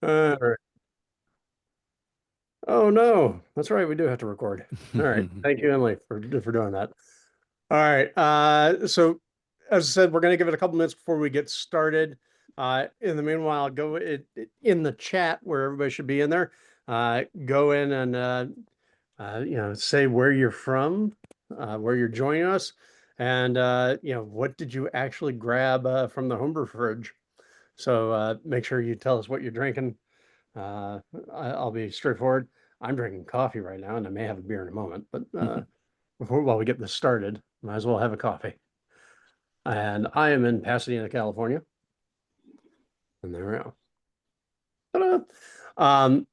All right. Oh no, that's right. We do have to record. All right. Thank you, Emily, for doing that. All right. So as I said, we're going to give it a couple minutes before we get started. In the meanwhile, in the chat where everybody should be in there. Go in and say where you're from, where you're joining us, and what did you actually grab from the homebrew fridge. So make sure you tell us what you're drinking. Uh, I'll be straightforward. I'm drinking coffee right now, and I may have a beer in a moment. But while we get this started, might as well have a coffee. And I am in Pasadena, California. And there we go. Ta-da! Um,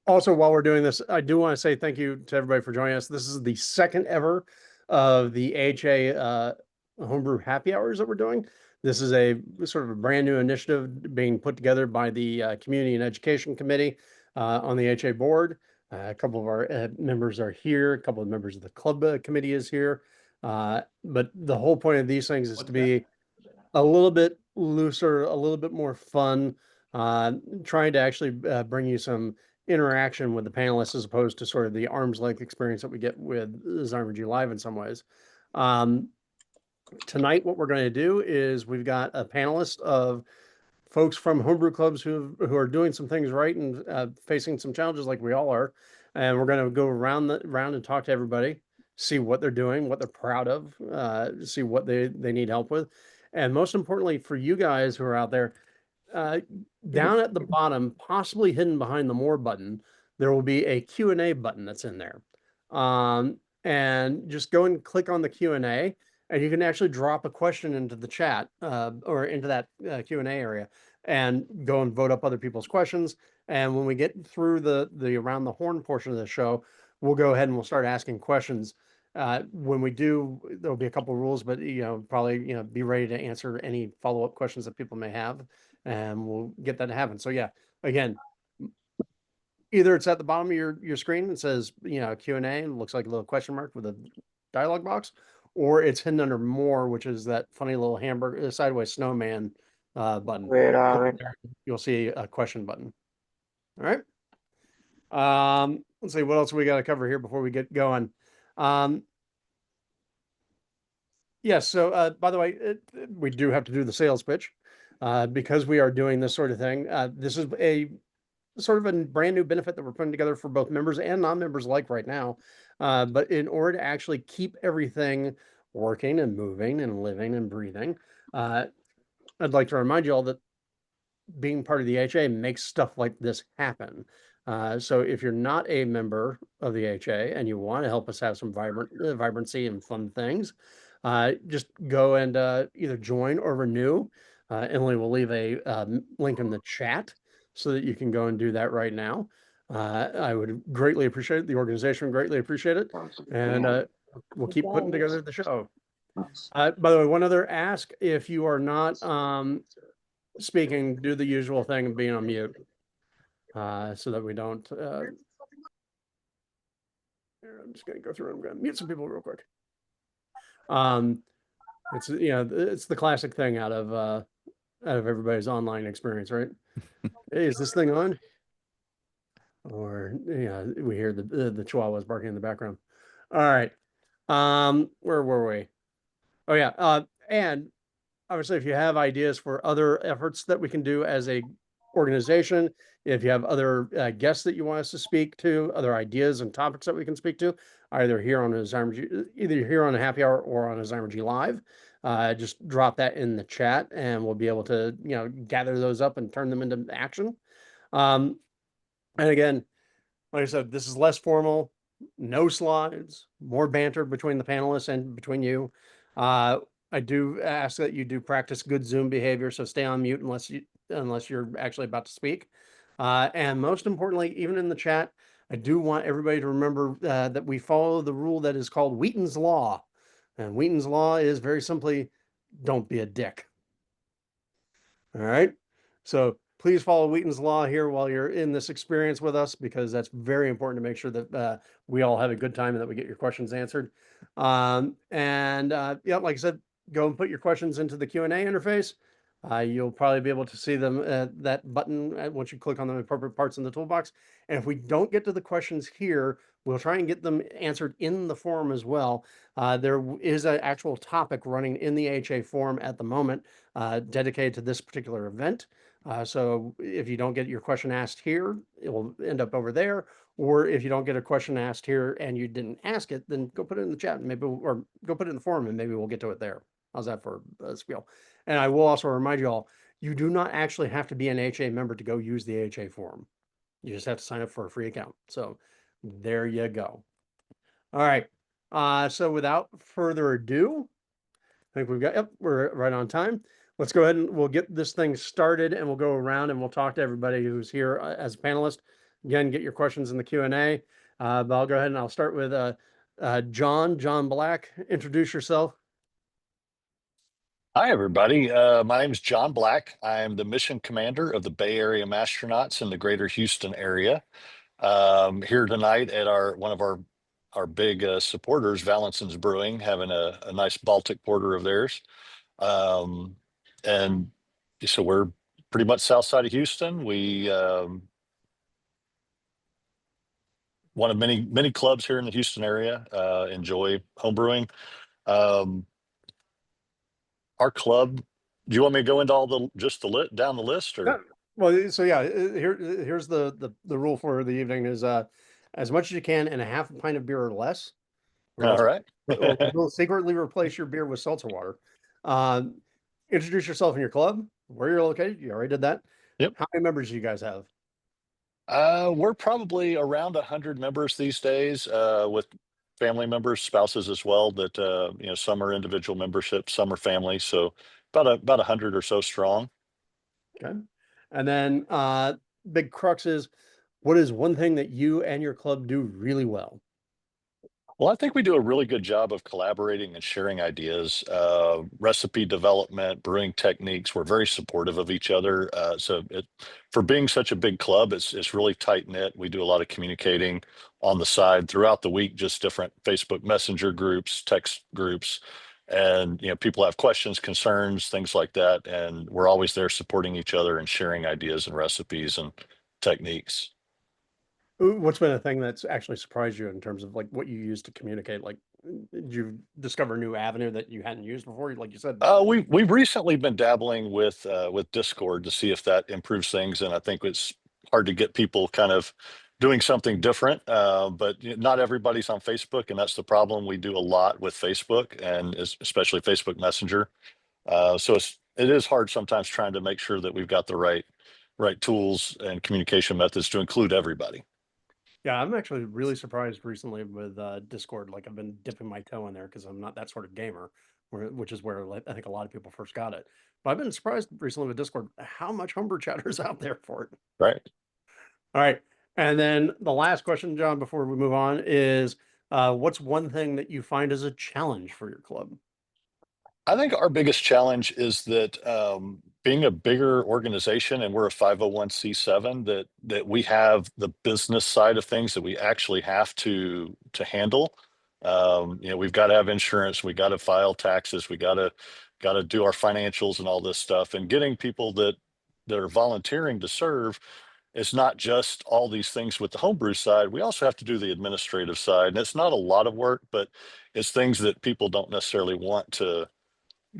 Also, while we're doing this, I do want to say thank you to everybody for joining us. This is the second ever of the AHA Homebrew Happy Hours that we're doing. This is a sort of a brand new initiative being put together by the Community and Education Committee on the AHA board. A couple of our members are here. A couple of members of the club committee is here. But the whole point of these things is to be a little bit looser, a little bit more fun, trying to actually bring you some interaction with the panelists as opposed to sort of the arm's length experience that we get with Zymergy Live in some ways. Tonight, what we're going to do is we've got a panelist of folks from homebrew clubs who are doing some things right and facing some challenges like we all are. And we're going to go around and talk to everybody, see what they're doing, what they're proud of, see what they need help with. And most importantly, for you guys who are out there, uh, down at the bottom, possibly hidden behind the More button, there will be a Q&A button that's in there. And just go and click on the Q&A, and you can actually drop a question into the chat or into that Q&A area and go and vote up other people's questions. And when we get through the around the horn portion of the show, we'll go ahead and we'll start asking questions. When we do, there'll be a couple of rules, but probably be ready to answer any follow-up questions that people may have, and we'll get that to happen. So yeah, again, either it's at the bottom of your screen, it says Q&A, and it looks like a little question mark with a dialog box, or it's hidden under More, which is that funny little hamburger sideways snowman button. Wait a Click minute. there, you'll see a question button. All right. Let's see what else we got to cover here before we get going. Yes. So, by the way, we do have to do the sales pitch because we are doing this sort of thing. This is a sort of a brand new benefit that we're putting together for both members and non-members alike right now. But in order to actually keep everything working and moving and living and breathing, I'd like to remind you all that being part of the HA makes stuff like this happen. So if you're not a member of the HA and you want to help us have some vibrancy and fun things, just go and either join or renew. Emily will leave a link in the chat so that you can go and do that right now. I would greatly appreciate it. The organization would greatly appreciate it. And we'll keep putting together the show. By the way, one other ask, if you are not speaking, do the usual thing of being on mute so that we don't. I'm just going to go through. I'm going to mute some people real quick. It's it's the classic thing out of everybody's online experience, right? Hey, is this thing on? Or we hear the chihuahuas barking in the background. All right. Where were we? Oh yeah. And obviously, if you have ideas for other efforts that we can do as a organization, if you have other guests that you want us to speak to, other ideas and topics that we can speak to, either here on a happy hour or on a Zymergy Live, just drop that in the chat, and we'll be able to gather those up and turn them into action. And again, like I said, this is less formal, no slides, more banter between the panelists and between you. I do ask that you do practice good Zoom behavior, so stay on mute unless you're actually about to speak. And most importantly, even in the chat, I do want everybody to remember that we follow the rule that is called Wheaton's Law. And Wheaton's Law is very simply, don't be a dick. All right. So please follow Wheaton's Law here while you're in this experience with us, because that's very important to make sure that we all have a good time and that we get your questions answered. Yeah, like I said, go and put your questions into the Q&A interface. You'll probably be able to see them that button once you click on the appropriate parts in the toolbox. And if we don't get to the questions here, we'll try and get them answered in the forum as well. There is an actual topic running in the HA forum at the moment dedicated to this particular event. So if you don't get your question asked here, it will end up over there. Or if you don't get a question asked here and you didn't ask it, then go put it in the chat, or go put it in the forum, and maybe we'll get to it there. How's that for a spiel? And I will also remind you all, you do not actually have to be an HA member to go use the HA forum. You just have to sign up for a free account. So there you go. All right. So without further ado, I think we're right on time. Let's go ahead and we'll get this thing started, and we'll go around and we'll talk to everybody who's here as a panelist. Again, get your questions in the Q&A. But I'll go ahead and I'll start with John Black. Introduce yourself. Hi, everybody. My name is John Black. I am the mission commander of the Bay Area Mashtronauts in the greater Houston area. Here tonight at one of our big supporters, Valencin's Brewing, having a nice Baltic porter of theirs. And so we're pretty much south side of Houston. We one of many clubs here in the Houston area, enjoy homebrewing. Our club, do you want me to go into all down the list, or? Yeah. Well, so yeah, here's the rule for the evening is as much as you can and a half a pint of beer or less. All right. We'll secretly replace your beer with seltzer water. Introduce yourself and your club, where you're located. You already did that. Yep. How many members do you guys have? We're probably around 100 members these days, with family members, spouses as well, that some are individual memberships, some are family, so about 100 or so strong. Okay. And then big crux is, what is one thing that you and your club do really well? Well, I think we do a really good job of collaborating and sharing ideas, recipe development, brewing techniques. We're very supportive of each other. For being such a big club, it's really tight knit. We do a lot of communicating on the side throughout the week, just different Facebook Messenger groups, text groups, and people have questions, concerns, things like that. And we're always there supporting each other and sharing ideas and recipes and techniques. What's been a thing that's actually surprised you in terms of like what you use to communicate? Like, did you discover a new avenue that you hadn't used before? Like you said, we've recently been dabbling with Discord to see if that improves things, and I think it's hard to get people kind of doing something different. But not everybody's on Facebook, and that's the problem. We do a lot with Facebook, and especially Facebook Messenger. So it is hard sometimes trying to make sure that we've got the right tools and communication methods to include everybody. Yeah, I'm actually really surprised recently with Discord. Like I've been dipping my toe in there because I'm not that sort of gamer, which is where I think a lot of people first got it. But I've been surprised recently with Discord how much homebrew chatter is out there for it. Right. All right. And then the last question, John, before we move on is what's one thing that you find as a challenge for your club? I think our biggest challenge is that being a bigger organization, and we're a 501c7, that we have the business side of things that we actually have to handle. We've got to have insurance, we got to file taxes, we got to do our financials and all this stuff. And getting people that are volunteering to serve, it's not just all these things with the homebrew side. We also have to do the administrative side, and it's not a lot of work, but it's things that people don't necessarily want to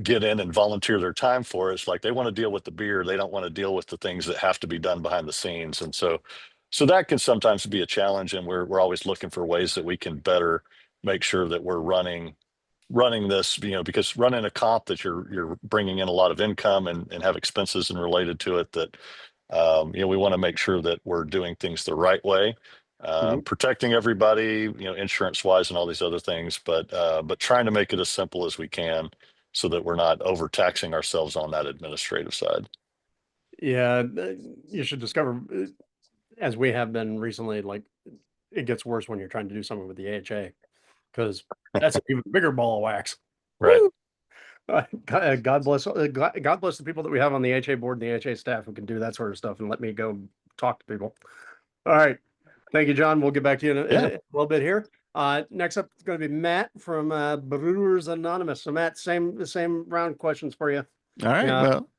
get in and volunteer their time for. It's like they want to deal with the beer, they don't want to deal with the things that have to be done behind the scenes. And so that can sometimes be a challenge, and we're always looking for ways that we can better make sure that we're running this, because running a comp that you're bringing in a lot of income and have expenses and related to it, that we want to make sure that we're doing things the right way, protecting everybody, insurance wise and all these other things, but trying to make it as simple as we can, so that we're not overtaxing ourselves on that administrative side. Yeah, you should discover, as we have been recently, like it gets worse when you're trying to do something with the AHA, because that's an even bigger ball of wax. Right. God bless the people that we have on the AHA board and the AHA staff who can do that sort of stuff and let me go talk to people. All right. Thank you, John. We'll get back to you in a little bit here. Next up is going to be Matt from Brewers Anonymous. So Matt, the same round questions for you. All right. Well,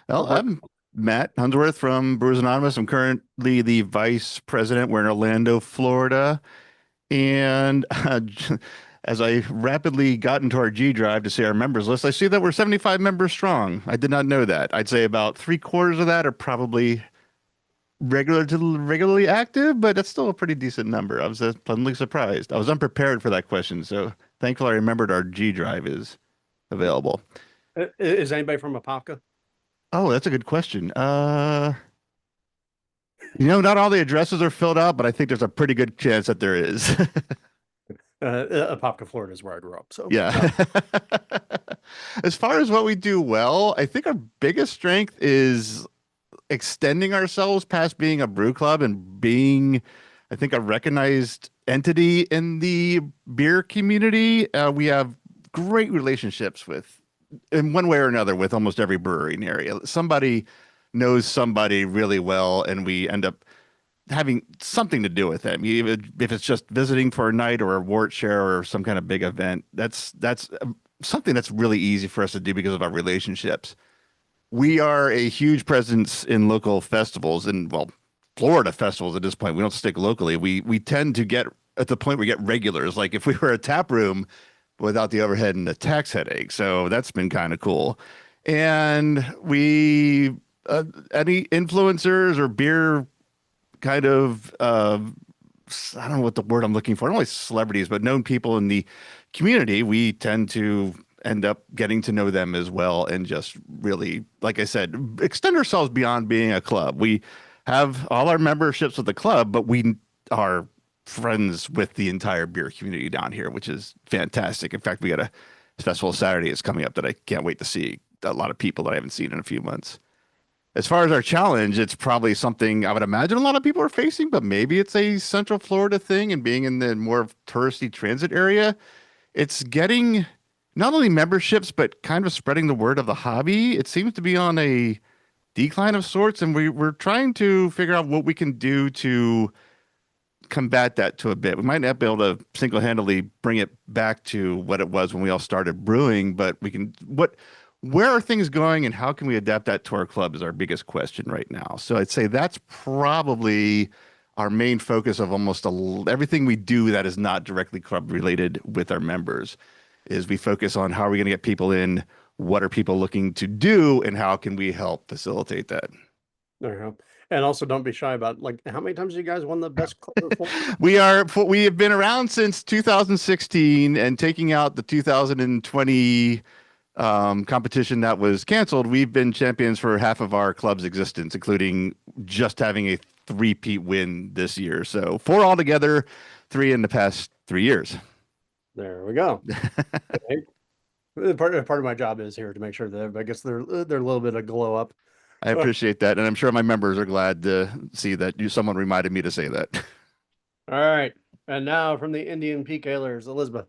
Well, I'm Matt Hunsworth from Brewers Anonymous. I'm currently the vice president. We're in Orlando, Florida. And as I rapidly got into our G Drive to see our members list, I see that we're 75 members strong. I did not know that. I'd say about three-quarters of that are probably regularly active, but that's still a pretty decent number. I was pleasantly surprised. I was unprepared for that question, so thankfully I remembered our G Drive is available. Is anybody from Apopka? Oh, that's a good question. Not all the addresses are filled out, but I think there's a pretty good chance that there is. Apopka, Florida is where I grew up. So Yeah. As far as what we do well, I think our biggest strength is extending ourselves past being a brew club and being, I think, a recognized entity in the beer community. We have great relationships with, in one way or another, with almost every brewery in the area. Somebody knows somebody really well, and we end up having something to do with them. If it's just visiting for a night or a wort share or some kind of big event, that's something that's really easy for us to do because of our relationships. We are a huge presence in local festivals and, well, Florida festivals at this point. We don't stick locally. We tend to get at the point we get regulars, like if we were a tap room without the overhead and the tax headache. So that's been kind of cool. And any influencers or beer kind of, I don't know what the word I'm looking for. I don't like celebrities, but known people in the community, we tend to end up getting to know them as well and just really, like I said, extend ourselves beyond being a club. We have all our memberships with the club, but we are friends with the entire beer community down here, which is fantastic. In fact, we got a festival Saturday is coming up that I can't wait to see a lot of people that I haven't seen in a few months. As far as our challenge, it's probably something I would imagine a lot of people are facing, but maybe it's a Central Florida thing and being in the more touristy transit area. It's getting not only memberships, but kind of spreading the word of the hobby. It seems to be on a decline of sorts, and we're trying to figure out what we can do to combat that to a bit. We might not be able to single-handedly bring it back to what it was when we all started brewing, but we can where are things going and how can we adapt that to our club is our biggest question right now. So I'd say that's probably our main focus of almost everything we do that is not directly club related with our members is we focus on how are we going to get people in, what are people looking to do, and how can we help facilitate that. There you go. And also don't be shy about like how many times have you guys won the best club? We have been around since 2016 and taking out the 2020 competition that was canceled. We've been champions for half of our club's existence, including just having a three-peat win this year. So 4 altogether, 3 in the past 3 years. There we go. Part of my job is here to make sure that I guess they're a little bit of glow up. I appreciate that, and I'm sure my members are glad to see that someone reminded me to say that. All right, and now from the Indian Peak Alers, Elizabeth.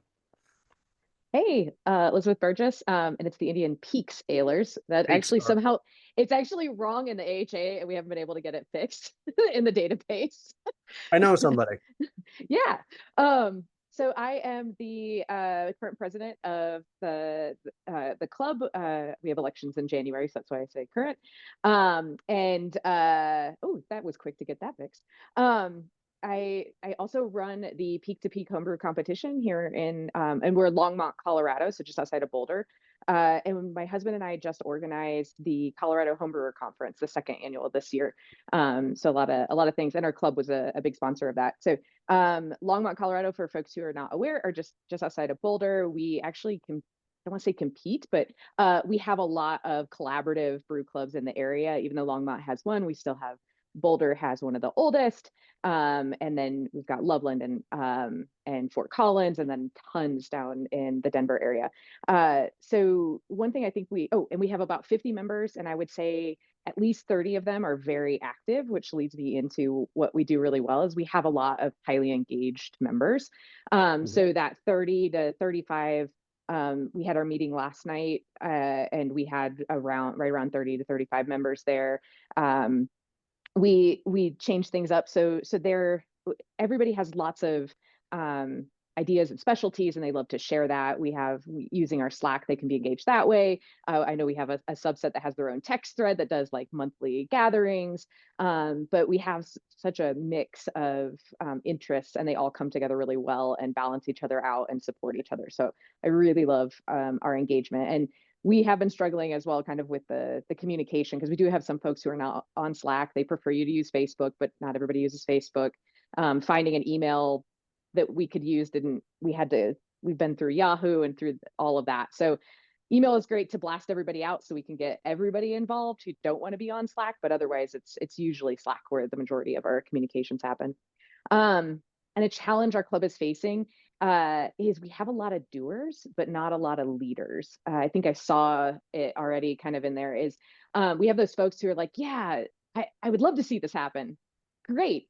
Hey, Elizabeth Burgess, and it's the Indian Peaks Alers. That actually somehow it's actually wrong in the AHA, and we haven't been able to get it fixed in the database. I know somebody. Yeah. So I am the current president of the club. We have elections in January, so that's why I say current. Oh, that was quick to get that fixed. I also run the Peak to Peak Homebrew competition here in and we're Longmont, Colorado, so just outside of Boulder. And my husband and I just organized the Colorado Homebrewer Conference, the second annual this year. So a lot of things, and our club was a big sponsor of that. So Longmont, Colorado, for folks who are not aware, are just outside of Boulder. We actually I don't want to say compete, but we have a lot of collaborative brew clubs in the area. Even though Longmont has one, we still have Boulder has one of the oldest, and then we've got Loveland and Fort Collins, and then tons down in the Denver area. So one thing I think and we have about 50 members, and I would say at least 30 of them are very active, which leads me into what we do really well is we have a lot of highly engaged members. So that 30 to 35. We had our meeting last night, and we had right around 30 to 35 members there. We changed things up so everybody has lots of ideas and specialties, and they love to share that. Using our Slack, they can be engaged that way. I know we have a subset that has their own text thread that does like monthly gatherings, but we have such a mix of interests, and they all come together really well and balance each other out and support each other. So I really love our engagement. And we have been struggling as well kind of with the communication, because we do have some folks who are not on Slack. They prefer you to use Facebook, but not everybody uses Facebook. Finding an email that we could use we've been through Yahoo and through all of that. So email is great to blast everybody out so we can get everybody involved who don't want to be on Slack, but otherwise it's usually Slack where the majority of our communications happen. And a challenge our club is facing is we have a lot of doers, but not a lot of leaders. I think I saw it already kind of in there is we have those folks who are like, yeah, I would love to see this happen. Great.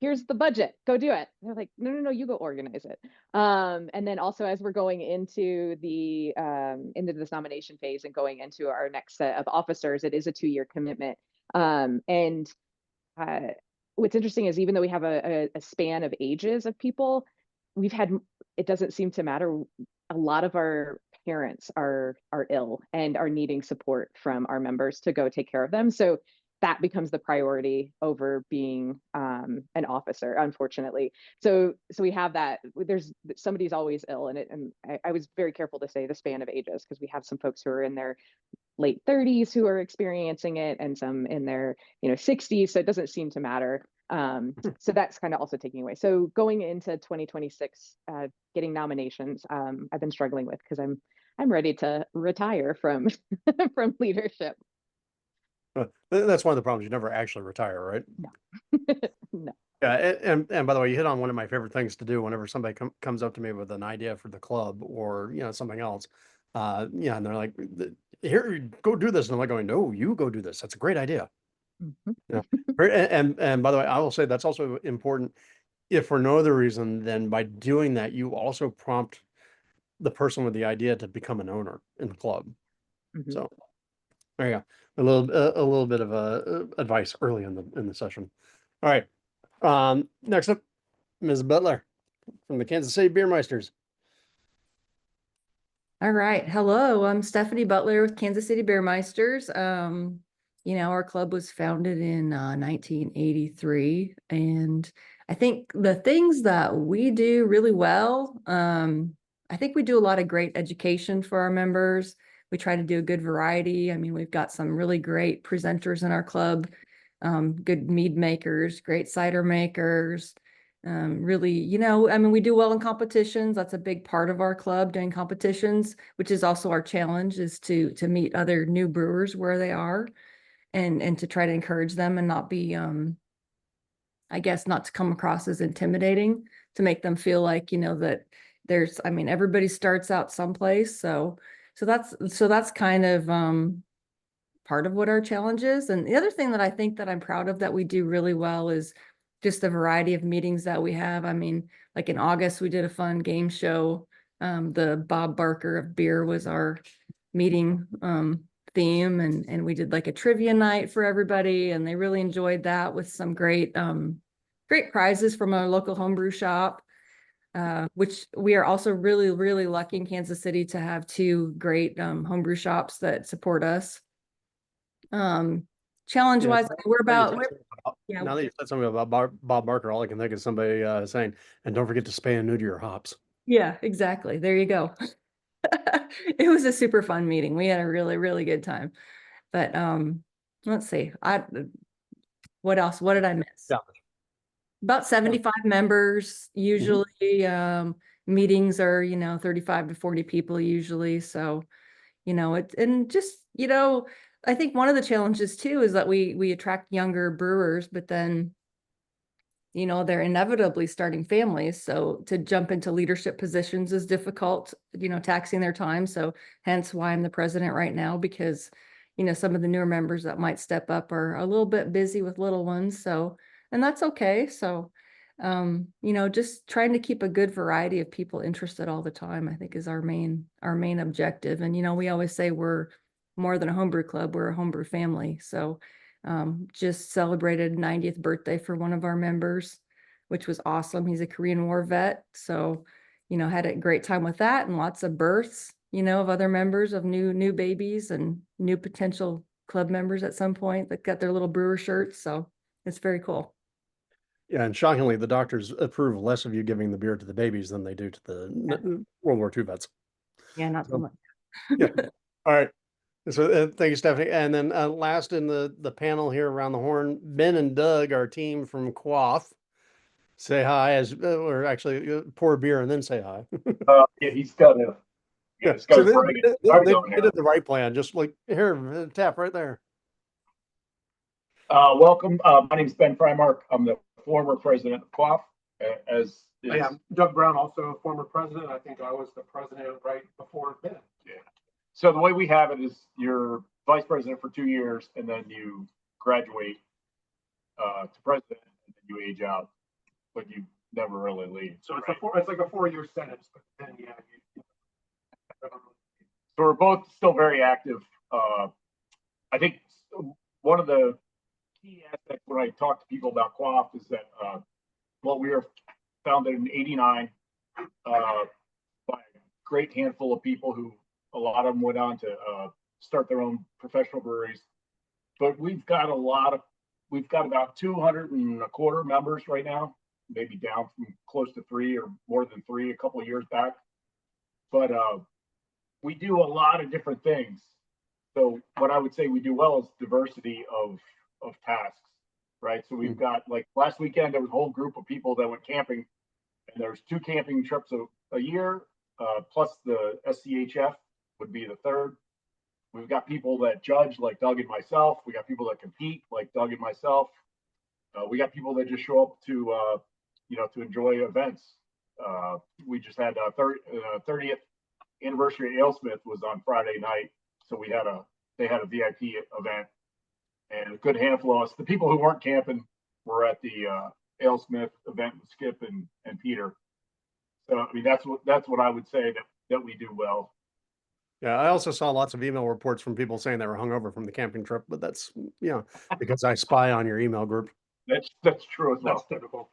Here's the budget, go do it. They're like, no, you go organize it. And then also as we're going into this nomination phase and going into our next set of officers, it is a 2-year commitment. What's interesting is even though we have a span of ages of people, it doesn't seem to matter. A lot of our parents are ill and are needing support from our members to go take care of them. So that becomes the priority over being an officer, unfortunately. So we have that. Somebody's always ill, and I was very careful to say the span of ages, because we have some folks who are in their late 30s who are experiencing it, and some in their 60s. So it doesn't seem to matter. So that's kind of also taking away. So going into 2026, getting nominations, I've been struggling with, because I'm ready to retire from from leadership. That's one of the problems. You never actually retire, right? No. No. Yeah, and by the way, you hit on one of my favorite things to do whenever somebody comes up to me with an idea for the club or something else. And they're like, "Here, go do this," and I'm like going, "No, you go do this. That's a great idea." Yeah. And by the way, I will say that's also important, if for no other reason than by doing that, you also prompt the person with the idea to become an owner in the club. Mm-hmm. So there you go. A little bit of advice early in the session. All right. Next up, Ms. Butler from the Kansas City Beer Meisters. All right. Hello, I'm Stephanie Butler with Kansas City Beer Meisters. Our club was founded in 1983, and I think the things that we do really well, I think we do a lot of great education for our members. We try to do a good variety. I mean, we've got some really great presenters in our club, good mead makers, great cider makers. Really, we do well in competitions. That's a big part of our club, doing competitions, which is also our challenge, is to meet other new brewers where they are, and to try to encourage them and not be, I guess, not to come across as intimidating, to make them feel like, that everybody starts out someplace. So that's kind of part of what our challenge is. And the other thing that I think that I'm proud of that we do really well is just the variety of meetings that we have. I mean, like in August, we did a fun game show. The Bob Barker of Bier was our meeting theme, and we did like a trivia night for everybody, and they really enjoyed that, with some great prizes from our local homebrew shop. Which we are also really, really lucky in Kansas City to have 2 great homebrew shops that support us. Challenge wise, Now that you said something about Bob Barker, all I can think is somebody saying, "And don't forget to spay and neuter your hops." Yeah, exactly. There you go. It was a super fun meeting. We had a really, really good time. But let's see. What else? What did I miss? Yeah. About 75 members usually. Meetings are 35 to 40 people usually. So I think one of the challenges too is that we attract younger brewers, but then they're inevitably starting families. So to jump into leadership positions is difficult, taxing their time. So hence why I'm the president right now, because some of the newer members that might step up are a little bit busy with little ones. So, and that's okay. So just trying to keep a good variety of people interested all the time, I think, is our main objective. And we always say we're more than a homebrew club, we're a homebrew family. So just celebrated 90th birthday for one of our members which was awesome. He's a Korean War vet. So, had a great time with that and lots of births, of other members of new babies and new potential club members at some point that got their little brewer shirts. So it's very cool. Yeah, and shockingly, the doctors approve less of you giving the beer to the babies than they do to the World War II vets. Yeah, not so much. Yeah. All right. So thank you, Stephanie. And then last in the panel here around the horn, Ben and Doug, our team from QUAFF, say hi or actually pour a beer and then say hi. Yeah, he's got a. Yeah, He's got so a break. they did the right plan. Just like here, tap right there. Welcome. My name's Ben Frymark. I'm the former president of QUAFF. As I am Doug Brown, also a former president. I think I was the president right before Ben. Yeah. So the way we have it is you're vice president for 2 years, and then you graduate to president, and then you age out, but you never really leave. So it's like a 4-year sentence, but then yeah. So we're both still very active. I think one of the key aspects when I talk to people about QUAFF is that we were founded in '89 by a great handful of people who a lot of them went on to start their own professional breweries. But we've got about 225 members right now, maybe down from close to 3 or more than 3 a couple of years back. But we do a lot of different things. So what I would say we do well is diversity of tasks, right? So we've got, like, last weekend, there was a whole group of people that went camping, and there's 2 camping trips a year, plus the SCHF would be the third. We've got people that judge, like Doug and myself. We got people that compete, like Doug and myself. We got people that just show up to enjoy events. We just had 30th anniversary of Alesmith was on Friday night, so they had a VIP event, and a good handful of us, the people who weren't camping, were at the Alesmith event with Skip and Peter. So I mean that's what I would say that we do well. Yeah, I also saw lots of email reports from people saying they were hungover from the camping trip, but that's because I spy on your email group. That's true as well. That's typical.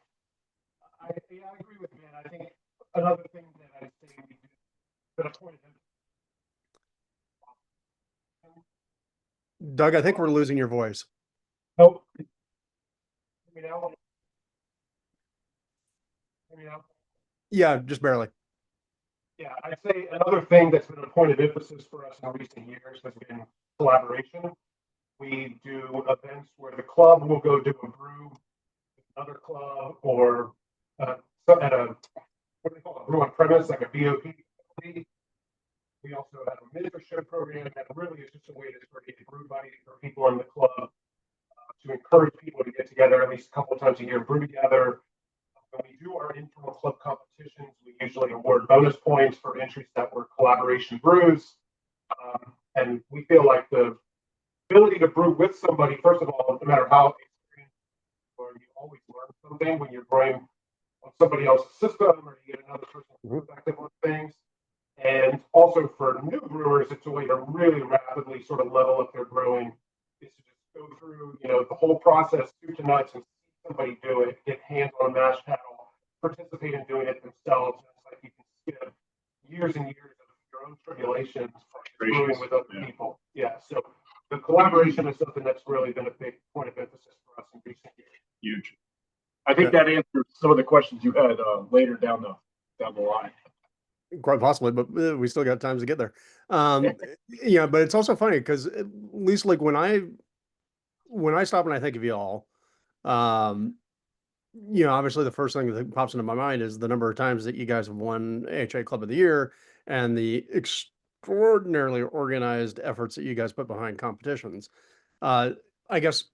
I agree with Ben. I think another thing that I say we do, but a point of Doug, I think we're losing your voice. no. Hear me now? Yeah, just barely. Yeah, I'd say another thing that's been a point of emphasis for us in recent years has been collaboration. We do events where the club will go do a brew with another club, or at a what do they call it, brew on premise, like a BOP. We also have a mentorship program that really is just a way to sort of get brew buddies for people in the club, to encourage people to get together at least a couple of times a year, brew together. When we do our internal club competitions, we usually award bonus points for entries that were collaboration brews. And we feel like the ability to brew with somebody, first of all, no matter how experienced you are, you always learn something when you're brewing on somebody else's system, or you get another person's perspective on things. And also for new brewers, it's a way to really rapidly sort of level up their brewing, is to just go through, the whole process, soup to nuts, and see somebody do it, get hands on a mash paddle, participate in doing it themselves. And it's like you can skip years and years of your own tribulations from brewing with other people. Yeah, so the collaboration is something that's really been a big point of emphasis for us in recent years. Huge. I think that answers some of the questions you had later down the line. Quite possibly, but we still got times to get there. Yeah, but it's also funny because at least like when I stop and I think of you all, obviously the first thing that pops into my mind is the number of times that you guys have won AHA Club of the Year and the extraordinarily organized efforts that you guys put behind competitions. I guess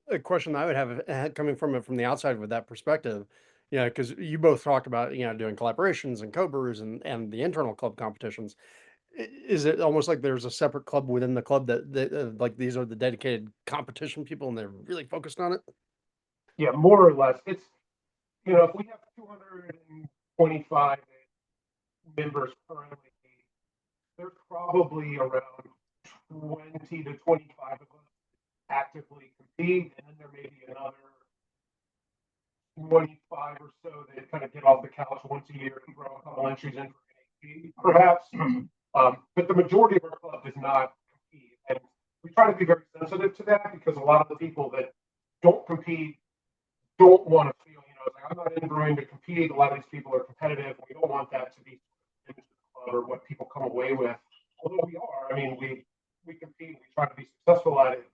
a question I would have coming from the outside with that perspective, because you both talked about, doing collaborations and co-brews and the internal club competitions. Is it almost like there's a separate club within the club that like these are the dedicated competition people and they're really focused on it? Yeah, more or less. It's, if we have 225 members currently, there's probably around 20 to 25 of us actively compete, and then there may be another 25 or so that kind of get off the couch once a year and throw a couple entries in for an AP, perhaps. But the majority of our club does not compete. And we try to be very sensitive to that because a lot of the people that don't compete don't want to feel, like I'm not in brewing to compete. A lot of these people are competitive. We don't want that to be the club or what people come away with. Although we are, I mean, we compete, we try to be successful at it.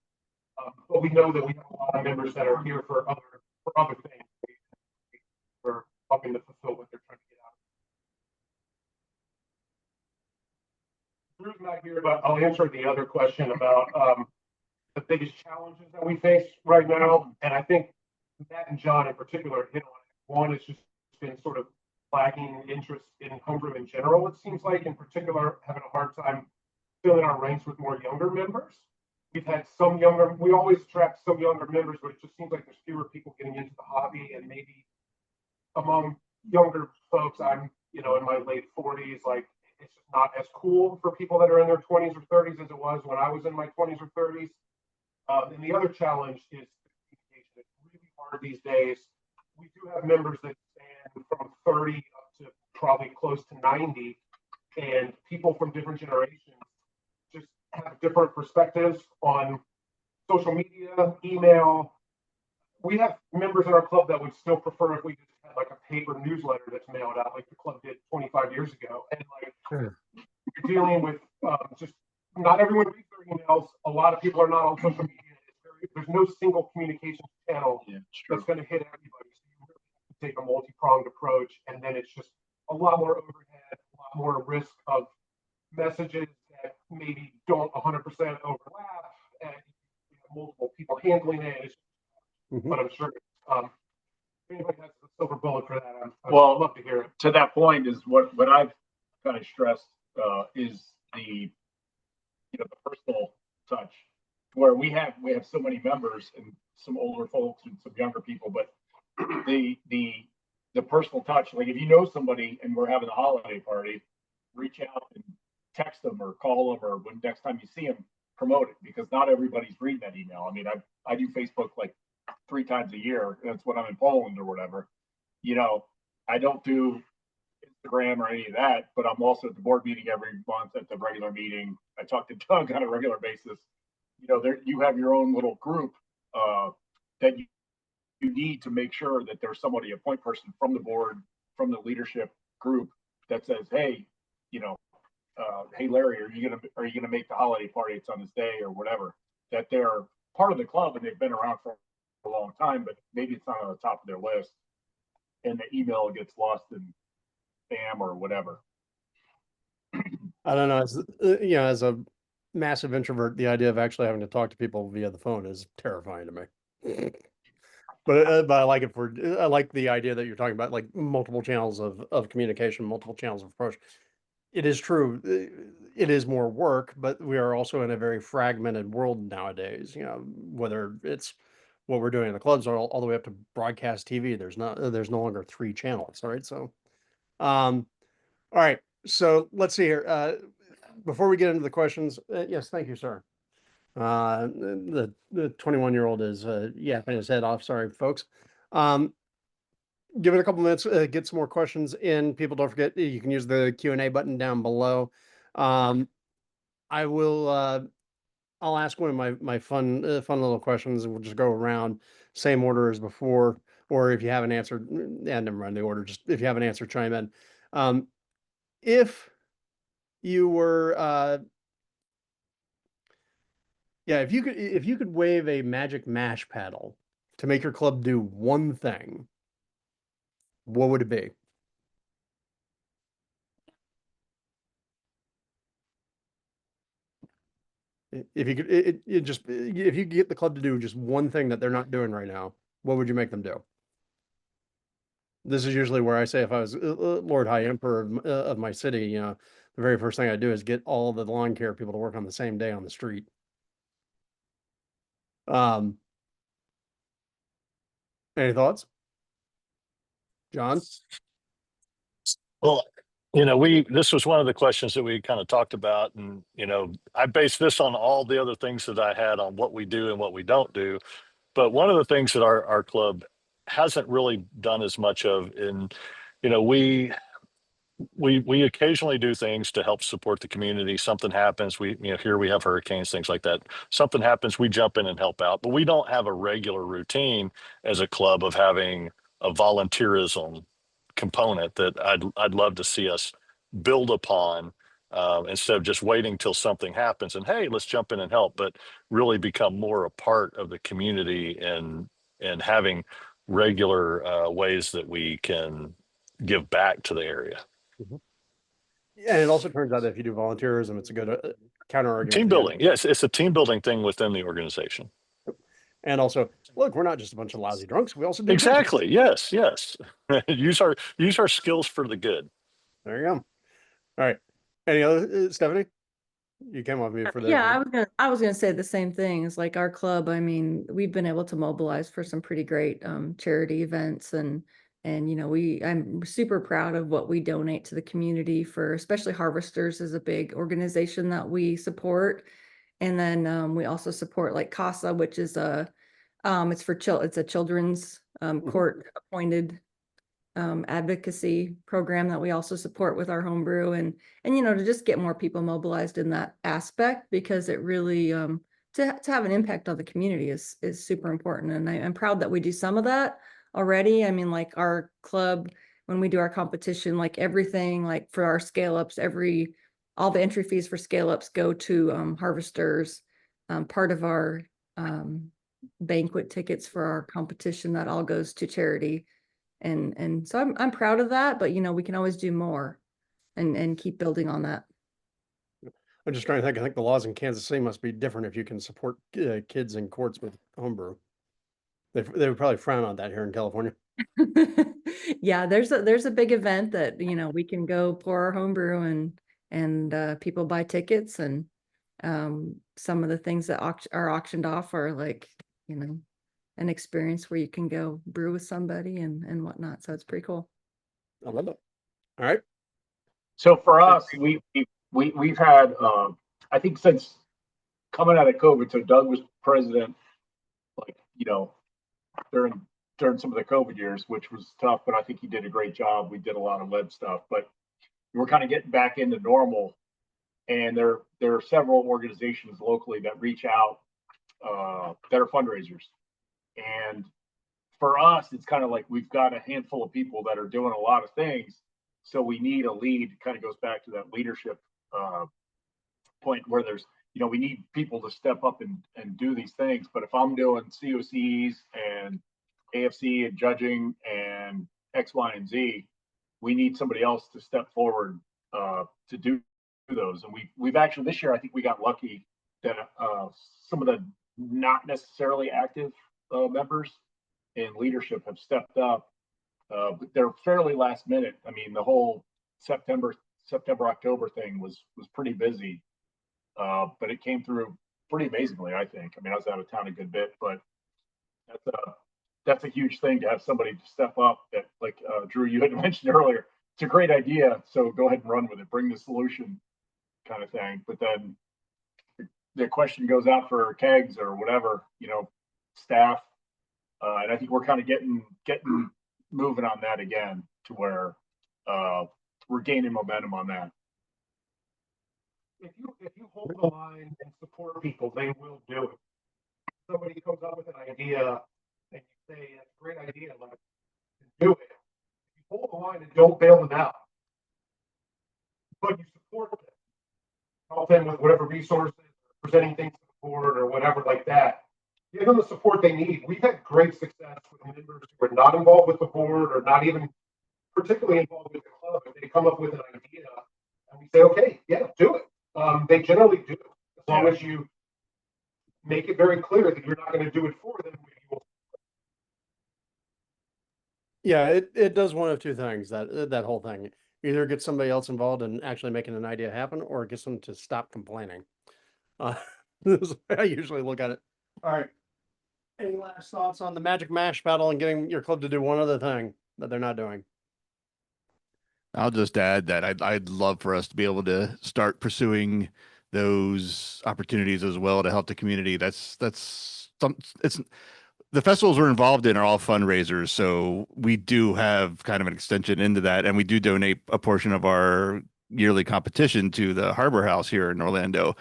But we know that we have a lot of members that are here for other things. We're helping to fulfill what they're trying to get out. Drew's not here, but I'll answer the other question about the biggest challenges that we face right now. And I think Matt and John in particular hit on it. One is just been sort of flagging interest in homebrew in general, it seems like, in particular, having a hard time filling our ranks with more younger members. We've had some younger, we always attract some younger members, but it just seems like there's fewer people getting into the hobby. And maybe among younger folks, I'm, in my late 40s, like it's just not as cool for people that are in their 20s or 30s as it was when I was in my 20s or 30s. And the other challenge is communication. It's really hard these days. We do have members that span from 30 up to probably close to 90, and people from different generations just have different perspectives on social media, email. We have members in our club that would still prefer if we just had like a paper newsletter that's mailed out like the club did 25 years ago. And like you're dealing with just not everyone reads their emails. A lot of people are not on social media. There's no single communication channel that's going to hit everybody. So you really have to take a multi-pronged approach, and then it's just a lot more overhead, a lot more risk of messages that maybe don't 100% overlap, and multiple people handling it. But I'm sure if anybody has a silver bullet for that, I'd love to hear it. To that point is what I've kind of stressed is the personal touch, where we have so many members and some older folks and some younger people, but the personal touch, like if you know somebody and we're having a holiday party, reach out and text them or call them, or when next time you see them, promote it, because not everybody's reading that email. I mean, I do Facebook like 3 times a year. That's when I'm in Poland or whatever. I don't do Instagram or any of that, but I'm also at the board meeting every month, at the regular meeting. I talk to Doug on a regular basis. There you have your own little group that you need to make sure that there's somebody, a point person from the board, from the leadership group, that says, hey, hey Larry, are you gonna make the holiday party? It's on this day or whatever. That they're part of the club and they've been around for a long time, but maybe it's not on the top of their list, and the email gets lost in spam or whatever. I don't know. As a massive introvert, the idea of actually having to talk to people via the phone is terrifying to me. But I like it I like the idea that you're talking about, like multiple channels of communication, multiple channels of approach. It is true. It is more work, but we are also in a very fragmented world nowadays. Whether it's what we're doing in the clubs or all the way up to broadcast TV, there's no longer 3 channels. All right. So, all right. So let's see here. Before we get into the questions, yes, thank you, sir. The 21-year-old is yapping his head off. Sorry, folks. Give it a couple minutes, get some more questions in. People, don't forget, you can use the Q&A button down below. I will, I'll ask one of my fun little questions, and we'll just go around same order as before. Or if you have an answer, never mind the order. Just if you have an answer, chime in. If you were, if you could wave a magic mash paddle to make your club do one thing, what would it be? If you could, if you could get the club to do just one thing that they're not doing right now, what would you make them do? This is usually where I say, if I was Lord High Emperor of my city, the very first thing I do is get all the lawn care people to work on the same day on the street. Any thoughts, John? Well, this was one of the questions that we kind of talked about, and I base this on all the other things that I had on what we do and what we don't do. But one of the things that our club hasn't really done as much of. In, you know, we occasionally do things to help support the community. Something happens, here we have hurricanes, things like that. Something happens, we jump in and help out, but we don't have a regular routine as a club of having a volunteerism component that I'd love to see us build upon, instead of just waiting till something happens and, hey, let's jump in and help, but really become more a part of the community and having regular ways that we can give back to the area. And it also turns out that if you do volunteerism, it's a good counter argument. Team building. Yes, it's a team building thing within the organization. And also, look, we're not just a bunch of lousy drunks. We also do exactly. Yes, yes. use our skills for the good. There you go. All right. Any other, Stephanie? You came off mute for that. Yeah, I was gonna say the same thing. It's like our club. I mean, we've been able to mobilize for some pretty great charity events, and you know, I'm super proud of what we donate to the community for, especially Harvesters is a big organization that we support. And then we also support like CASA, which is it's a children's court appointed advocacy program that we also support with our homebrew, and you know, to just get more people mobilized in that aspect, because it really to have an impact on the community is super important. And I'm proud that we do some of that already. I mean, like our club, when we do our competition, like everything, like for our scale ups, all the entry fees for scale ups go to Harvesters. Part of our banquet tickets for our competition, that all goes to charity. And so I'm proud of that, but you know, we can always do more and keep building on that. I'm just trying to think. I think the laws in Kansas City must be different if you can support kids in courts with homebrew. They would probably frown on that here in California. Yeah, there's a big event that, you know, we can go pour our homebrew and people buy tickets, and some of the things that are auctioned off are like, you know, an experience where you can go brew with somebody and whatnot. So it's pretty cool. I love it. All right. So for us, we've had I think since coming out of COVID, so Doug was president, like, you know, during some of the COVID years, which was tough, but I think he did a great job. We did a lot of lead stuff, but we're kind of getting back into normal. And there are several organizations locally that reach out that are fundraisers. And for us, it's kind of like we've got a handful of people that are doing a lot of things. So we need a lead. It kind of goes back to that leadership point where there's, you know, we need people to step up and do these things. But if I'm doing COCs and AFC and judging and X, Y, and Z, we need somebody else to step forward to do those. And we've actually, this year, I think we got lucky that some of the not necessarily active members in leadership have stepped up, but they're fairly last minute. I mean, the whole September, October thing was pretty busy, but it came through pretty amazingly, I think. I mean, I was out of town a good bit, but that's a huge thing to have somebody to step up that, like Drew, you had mentioned earlier. It's a great idea, so go ahead and run with it, bring the solution kind of thing. But then the question goes out for kegs or whatever, you know, staff. And I think we're kind of getting moving on that again to where we're gaining momentum on that. If you hold the line and support people, they will do it. Somebody comes up with an idea and you say, that's a great idea, let's do it. If you hold the line and don't bail them out, but you support them, help them with whatever resources, presenting things to the board or whatever like that, give them the support they need. We've had great success with members who are not involved with the board or not even particularly involved with the club. If they come up with an idea and we say, okay, yeah, do it. They generally do, as long as you make it very clear that you're not going to do it for them. Yeah, it does one of two things, that whole thing. Either get somebody else involved in actually making an idea happen, or it gets them to stop complaining. This is the way I usually look at it. All right. Any last thoughts on the Magic Mash battle and getting your club to do one other thing that they're not doing? I'll just add that I'd love for us to be able to start pursuing those opportunities as well to help the community. It's the festivals we're involved in are all fundraisers, so we do have kind of an extension into that, and we do donate a portion of our yearly competition to the Harbor House here in Orlando.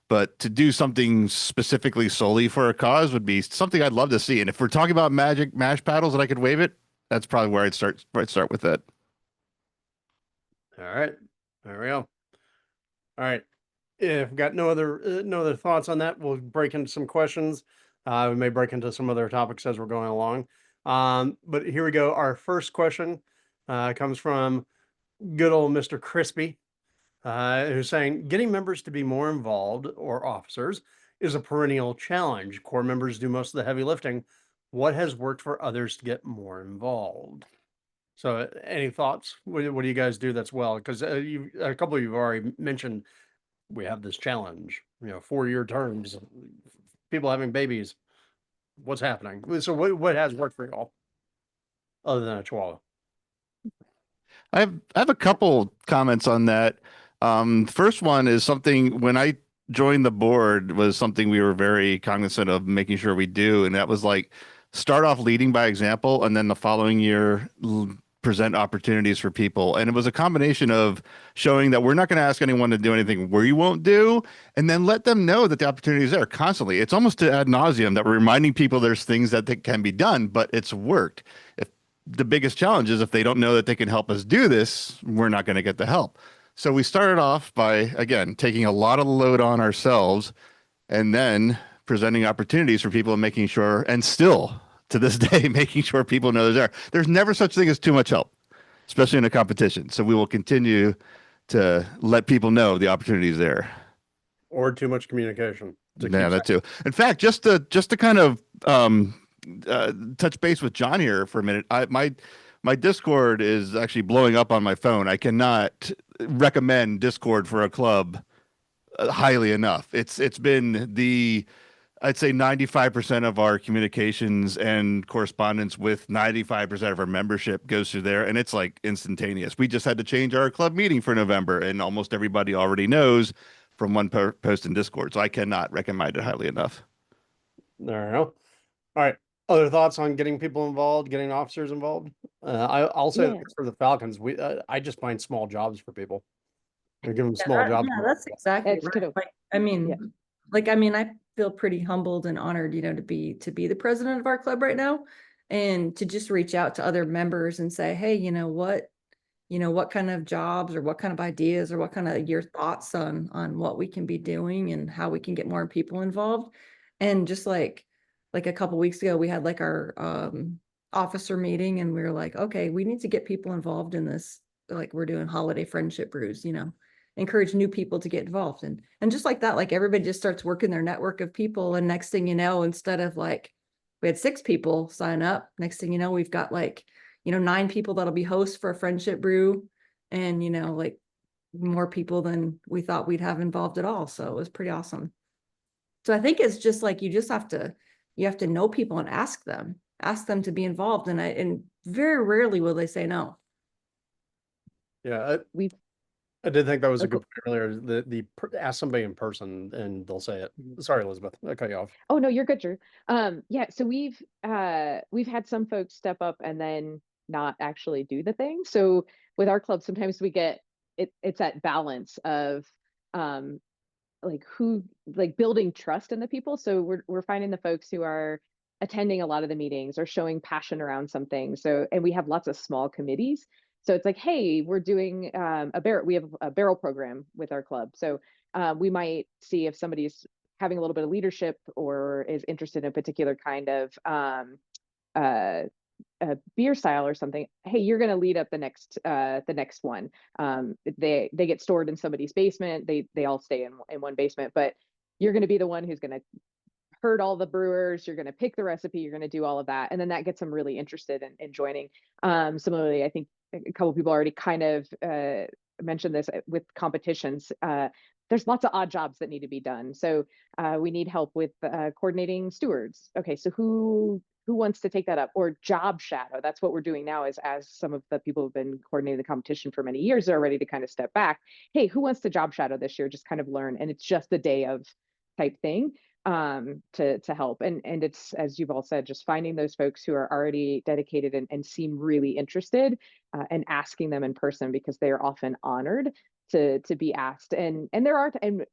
But to do something specifically solely for a cause would be something I'd love to see. And if we're talking about magic mash paddles and I could wave it, that's probably where I'd start. Where I'd start with that. All right, there we go. All right, if we've got no other thoughts on that, we'll break into some questions. We may break into some other topics as we're going along. But here we go. Our first question comes from good old Mr. Crispy, who's saying, getting members to be more involved, or officers, is a perennial challenge. Core members do most of the heavy lifting. What has worked for others to get more involved? So any thoughts? What do you guys do that's well? Because a couple of you have already mentioned we have this challenge, 4-year terms, people having babies. What's happening? So what has worked for y'all other than a chihuahua? I have a couple comments on that. First one is something when I joined the board was something we were very cognizant of making sure we do, and that was like start off leading by example, and then the following year present opportunities for people. And it was a combination of showing that we're not going to ask anyone to do anything we won't do, and then let them know that the opportunity is there constantly. It's almost to ad nauseum that we're reminding people there's things that can be done, but it's worked. If the biggest challenge is if they don't know that they can help us do this, we're not going to get the help. So we started off by, again, taking a lot of the load on ourselves and then presenting opportunities for people and making sure, and still to this day, making sure people know they're there. There's never such thing as too much help, especially in a competition. So we will continue to let people know the opportunity is there. Or too much communication. Yeah, that too. In fact, just to kind of touch base with John here for a minute, my Discord is actually blowing up on my phone. I cannot recommend Discord for a club highly enough. It's been I'd say 95% of our communications and correspondence with 95% of our membership goes through there, and it's like instantaneous. We just had to change our club meeting for November, and almost everybody already knows from one post in Discord. So I cannot recommend it highly enough. There we go. All right. Other thoughts on getting people involved, getting officers involved? I'll say Yeah. for the Falcons, I just find small jobs for people. I give them small jobs. Yeah, that's exactly It's right. kind of- Like, I feel pretty humbled and honored, to be the president of our club right now, and to just reach out to other members and say, hey, what kind of jobs or what kind of ideas or what kind of your thoughts on what we can be doing and how we can get more people involved. And just like a couple weeks ago, we had like our officer meeting, and we were like, okay, we need to get people involved in this. Like we're doing holiday friendship brews, encourage new people to get involved. And just like that, like everybody just starts working their network of people. And next thing you know, instead of like, we had 6 people sign up, next thing you know, we've got like, 9 people that'll be hosts for a friendship brew, and, like more people than we thought we'd have involved at all. So it was pretty awesome. So I think it's just like, you have to know people and ask them to be involved. And very rarely will they say no. Yeah. I did think that was a good point earlier. Ask somebody in person and they'll say it. Sorry, Elizabeth, I cut you off. Oh no, you're good, Drew. Yeah, so we've had some folks step up and then not actually do the thing. So with our club, sometimes we get it's that balance of building trust in the people. So we're finding the folks who are attending a lot of the meetings or showing passion around something. So, and we have lots of small committees. So it's like, hey, we're doing we have a barrel program with our club. So we might see if somebody's having a little bit of leadership or is interested in a particular kind of a beer style or something. Hey, you're going to lead up the next one. They get stored in somebody's basement. They all stay in one basement, but you're going to be the one who's going to herd all the brewers. You're going to pick the recipe. You're going to do all of that, and then that gets them really interested in joining. Similarly, I think a couple of people already kind of mentioned this with competitions. There's lots of odd jobs that need to be done. So we need help with coordinating stewards. Okay, so who wants to take that up? Or job shadow. That's what we're doing now, is as some of the people who've been coordinating the competition for many years are ready to kind of step back. Hey, who wants to job shadow this year? Just kind of learn. And it's just a day of type thing. to help. And it's, as you've all said, just finding those folks who are already dedicated and seem really interested, and asking them in person, because they are often honored to be asked. And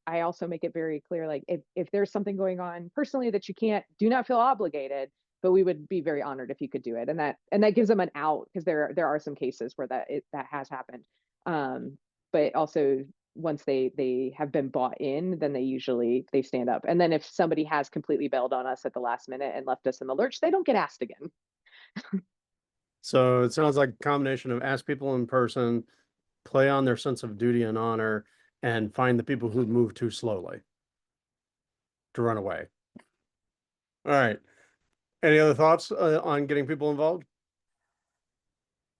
I also make it very clear, like, if there's something going on personally that you can't, do not feel obligated, but we would be very honored if you could do it. And that gives them an out, because there are some cases where that has happened. But also, once they have been bought in, then they stand up. And then if somebody has completely bailed on us at the last minute and left us in the lurch, they don't get asked again. So it sounds like a combination of ask people in person, play on their sense of duty and honor, and find the people who move too slowly to run away. All right. Any other thoughts on getting people involved?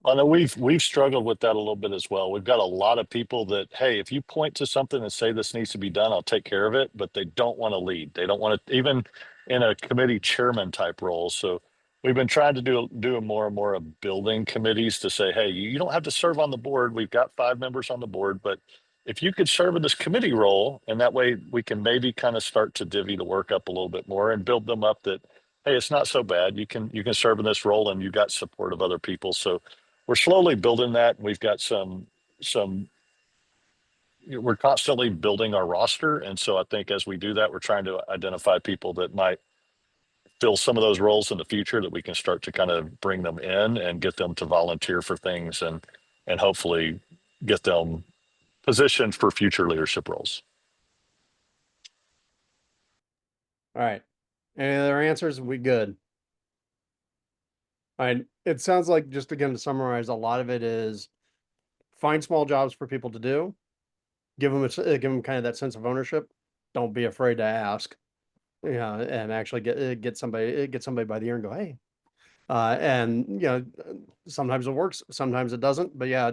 I know we've struggled with that a little bit as well. We've got a lot of people that, hey, if you point to something and say this needs to be done, I'll take care of it, but they don't want to lead. They don't want to, even in a committee chairman type role. So we've been trying to do more and more of building committees to say, hey, you don't have to serve on the board. We've got 5 members on the board, but if you could serve in this committee role, and that way we can maybe kind of start to divvy the work up a little bit more and build them up that, hey, it's not so bad. You can serve in this role and you got support of other people. So we're slowly building that. We've got some, we're constantly building our roster. And so I think as we do that, we're trying to identify people that might fill some of those roles in the future, that we can start to kind of bring them in and get them to volunteer for things, and hopefully get them positioned for future leadership roles. All right. Any other answers? We good? All right. It sounds like, just again to summarize, a lot of it is find small jobs for people to do, give them kind of that sense of ownership. Don't be afraid to ask, and actually get somebody by the ear and go, hey. And sometimes it works, sometimes it doesn't. But yeah,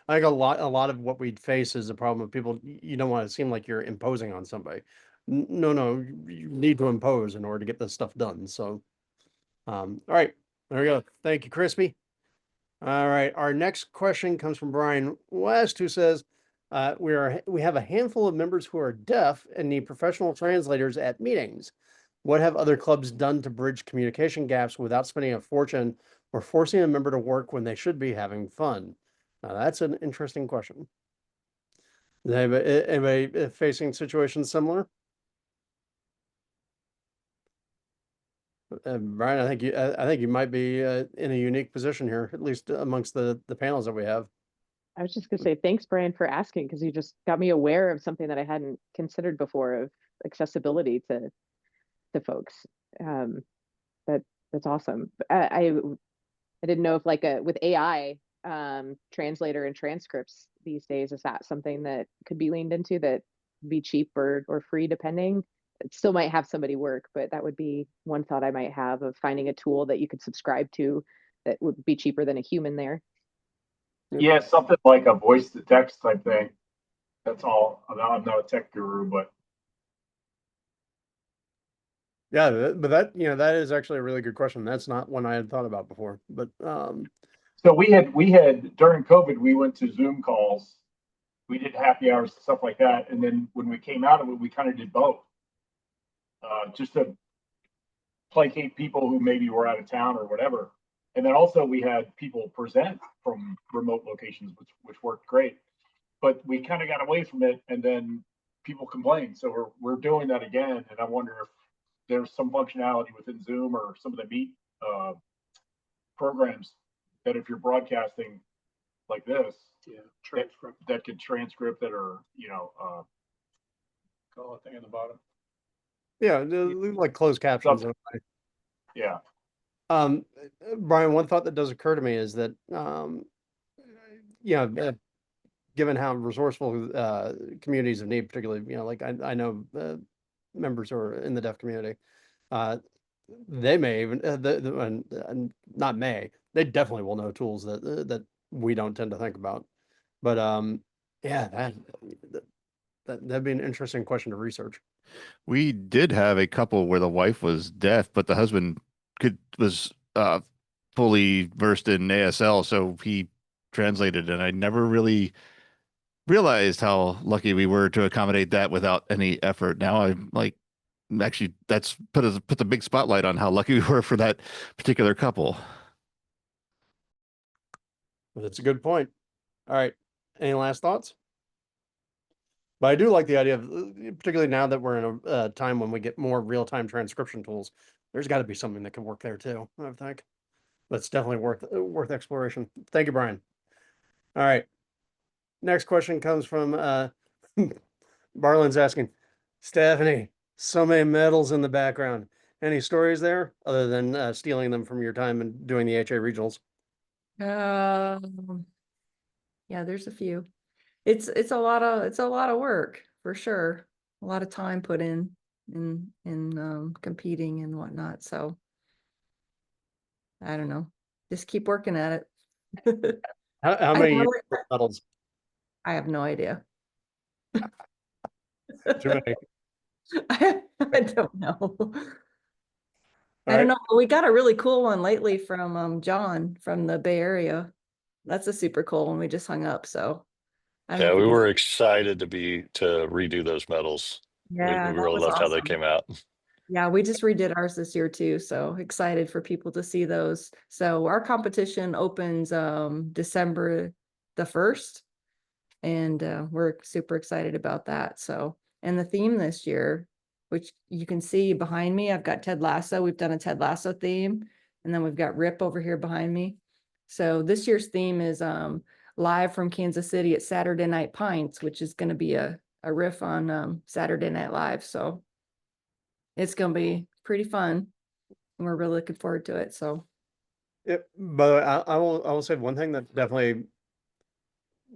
I think a lot of what we'd face is the problem of people. You don't want to seem like you're imposing on somebody. No, you need to impose in order to get this stuff done. So, all right, there we go. Thank you, Crispy. All right, our next question comes from Brian West, who says, we have a handful of members who are deaf and need professional translators at meetings. What have other clubs done to bridge communication gaps without spending a fortune or forcing a member to work when they should be having fun? Now, that's an interesting question. Anybody facing situations similar? Brian, I think you might be in a unique position here, at least amongst the panels that we have. I was just gonna say, thanks, Brian, for asking, because you just got me aware of something that I hadn't considered before, of accessibility to folks. That's awesome. I didn't know if, like, with AI translator and transcripts these days, is that something that could be leaned into, that be cheap or free depending? It still might have somebody work, but that would be one thought I might have, of finding a tool that you could subscribe to that would be cheaper than a human there. Yeah, something like a voice to text type thing. That's all. I'm not a tech guru, but yeah, but that is actually a really good question. That's not one I had thought about before. But so we had during COVID, we went to Zoom calls. We did happy hours and stuff like that, and then when we came out of it, we kind of did both, just to placate people who maybe were out of town or whatever. And then also we had people present from remote locations, which worked great. But we kind of got away from it, and then people complained. So we're doing that again, and I wonder if there's some functionality within Zoom or some of the Meet programs that, if you're broadcasting like this, that could transcript it, or call a thing in the bottom. Yeah, like closed captions. Yeah. Brian, one thought that does occur to me is that, given how resourceful communities of need, particularly, like I know members who are in the deaf community, they may even, they definitely will know tools that we don't tend to think about. But yeah, that'd be an interesting question to research. We did have a couple where the wife was deaf, but the husband was fully versed in ASL, so he translated, and I never really realized how lucky we were to accommodate that without any effort. Now I'm like, actually, that's put the big spotlight on how lucky we were for that particular couple. That's a good point. All right. Any last thoughts? But I do like the idea of, particularly now that we're in a time when we get more real-time transcription tools, there's got to be something that can work there too, I think. That's definitely worth exploration. Thank you, Brian. All right. Next question comes from Barlin's asking, Stephanie, so many medals in the background. Any stories there other than stealing them from your time and doing the HA regionals? Yeah, there's a few. It's a lot of work for sure. A lot of time put in competing and whatnot. So I don't know. Just keep working at it. How many medals? I have no idea. Too many. I don't know. I All don't right. know. We got a really cool one lately from John from the Bay Area. That's a super cool one. We just hung up. So I don't know Yeah, if we you were excited to redo those medals. Yeah, We that really was loved how they awesome. came out. Yeah, we just redid ours this year too. So excited for people to see those. So our competition opens December the 1st. And we're super excited about that. So, and the theme this year, which you can see behind me, I've got Ted Lasso. We've done a Ted Lasso theme, and then we've got Rip over here behind me. So this year's theme is live from Kansas City at Saturday Night Pints, which is going to be a riff on Saturday Night Live. So it's going to be pretty fun, and we're really looking forward to it. So, but I will say one thing that definitely,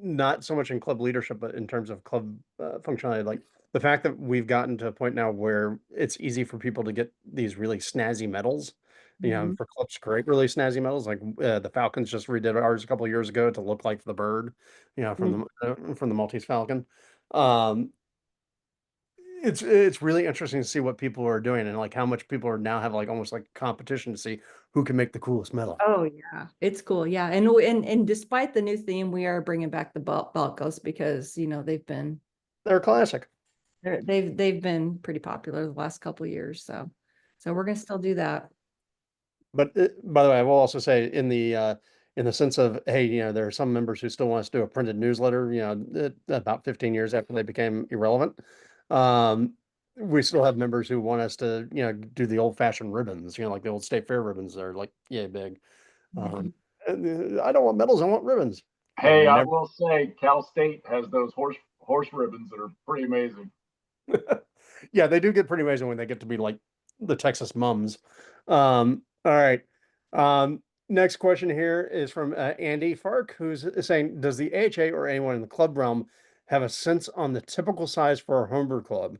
not so much in club leadership, but in terms of club functionality, like the fact that we've gotten to a point now where it's easy for people to get these really snazzy medals, Mhm. for clubs to create really snazzy medals. Like the Falcons just redid ours a couple of years ago to look like the bird, from the Maltese Falcon. It's really interesting to see what people are doing and like how much people are now have like almost like competition to see who can make the coolest medal. Oh yeah, it's cool. Yeah, and despite the new theme, we are bringing back the Balcos because They're a classic. they've been pretty popular the last couple of years. So we're gonna still do that. But by the way, I will also say in the sense of, hey, there are some members who still want us to do a printed newsletter, about 15 years after they became irrelevant. We still have members who want us to, do the old fashioned ribbons, like the old state fair ribbons. They're like, yay big. And, I don't want medals. I want ribbons. Hey, I will say Cal State has those horse ribbons that are pretty amazing. Yeah, they do get pretty amazing when they get to be like the Texas mums. All right. Next question here is from Andy Fark, who's saying, does the AHA or anyone in the club realm have a sense on the typical size for a homebrew club?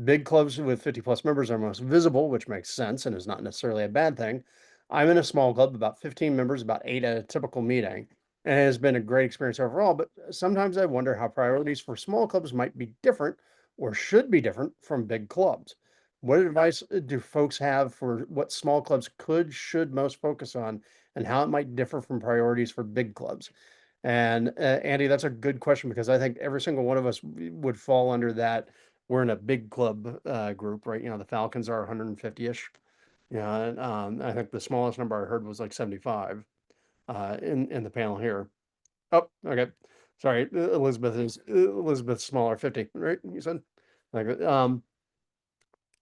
Big clubs with 50 plus members are most visible, which makes sense and is not necessarily a bad thing. I'm in a small club, about 15 members, about 8 at a typical meeting, and it has been a great experience overall. But sometimes I wonder how priorities for small clubs might be different or should be different from big clubs. What advice do folks have for what small clubs should most focus on and how it might differ from priorities for big clubs? And Andy, that's a good question because I think every single one of us would fall under that. We're in a big club group, right? The Falcons are 150-ish. Yeah, and I think the smallest number I heard was like 75 in the panel here. Oh, okay. Sorry, Elizabeth's smaller, 50, right? You said, like,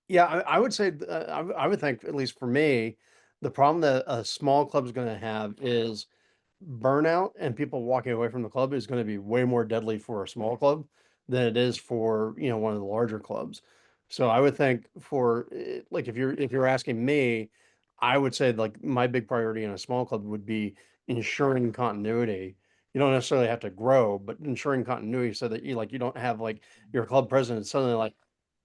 yeah, I would say, I would think, at least for me, the problem that a small club is going to have is burnout and people walking away from the club is going to be way more deadly for a small club than it is for, one of the larger clubs. So I would think for like if you're asking me, I would say like my big priority in a small club would be ensuring continuity. You don't necessarily have to grow, but ensuring continuity so that you don't have like your club president suddenly like,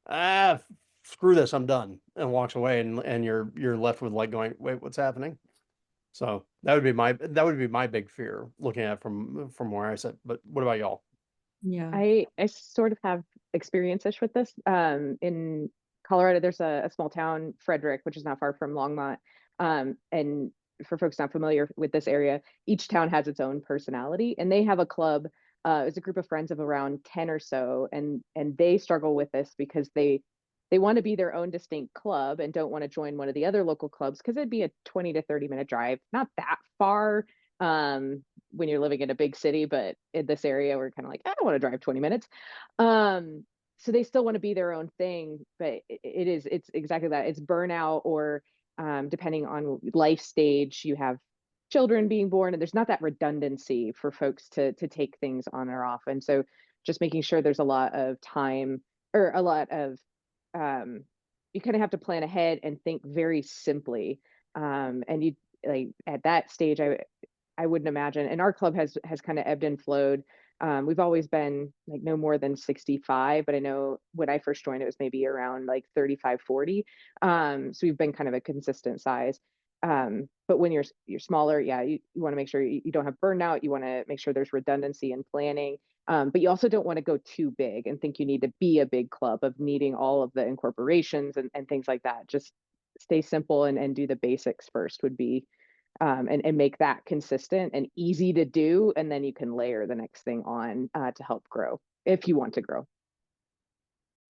ah, screw this, I'm done, and walks away, and you're left with like going, wait, what's happening? So that would be my big fear looking at it from where I sit. But what about y'all? Yeah. I sort of have experience-ish with this. In Colorado, there's a small town, Frederick, which is not far from Longmont. And for folks not familiar with this area, each town has its own personality, and they have a club. It's a group of friends of around 10 or so, and they struggle with this because they they want to be their own distinct club and don't want to join one of the other local clubs because it'd be a 20 to 30-minute drive, not that far when you're living in a big city, but in this area, we're kind of like, I don't want to drive 20 minutes. So they still want to be their own thing, but it's exactly that. It's burnout, or depending on life stage, you have children being born, and there's not that redundancy for folks to take things on or off. And so just making sure there's a lot of time, or a lot of you kind of have to plan ahead and think very simply. And you, like, at that stage, I wouldn't imagine, and our club has kind of ebbed and flowed. We've always been like no more than 65, but I know when I first joined, it was maybe around like 35, 40. So we've been kind of a consistent size. But when you're smaller, yeah, you want to make sure you don't have burnout. You want to make sure there's redundancy in planning. But you also don't want to go too big and think you need to be a big club of needing all of the incorporations and things like that. Just stay simple and do the basics first would be, and make that consistent and easy to do. And then you can layer the next thing on to help grow if you want to grow.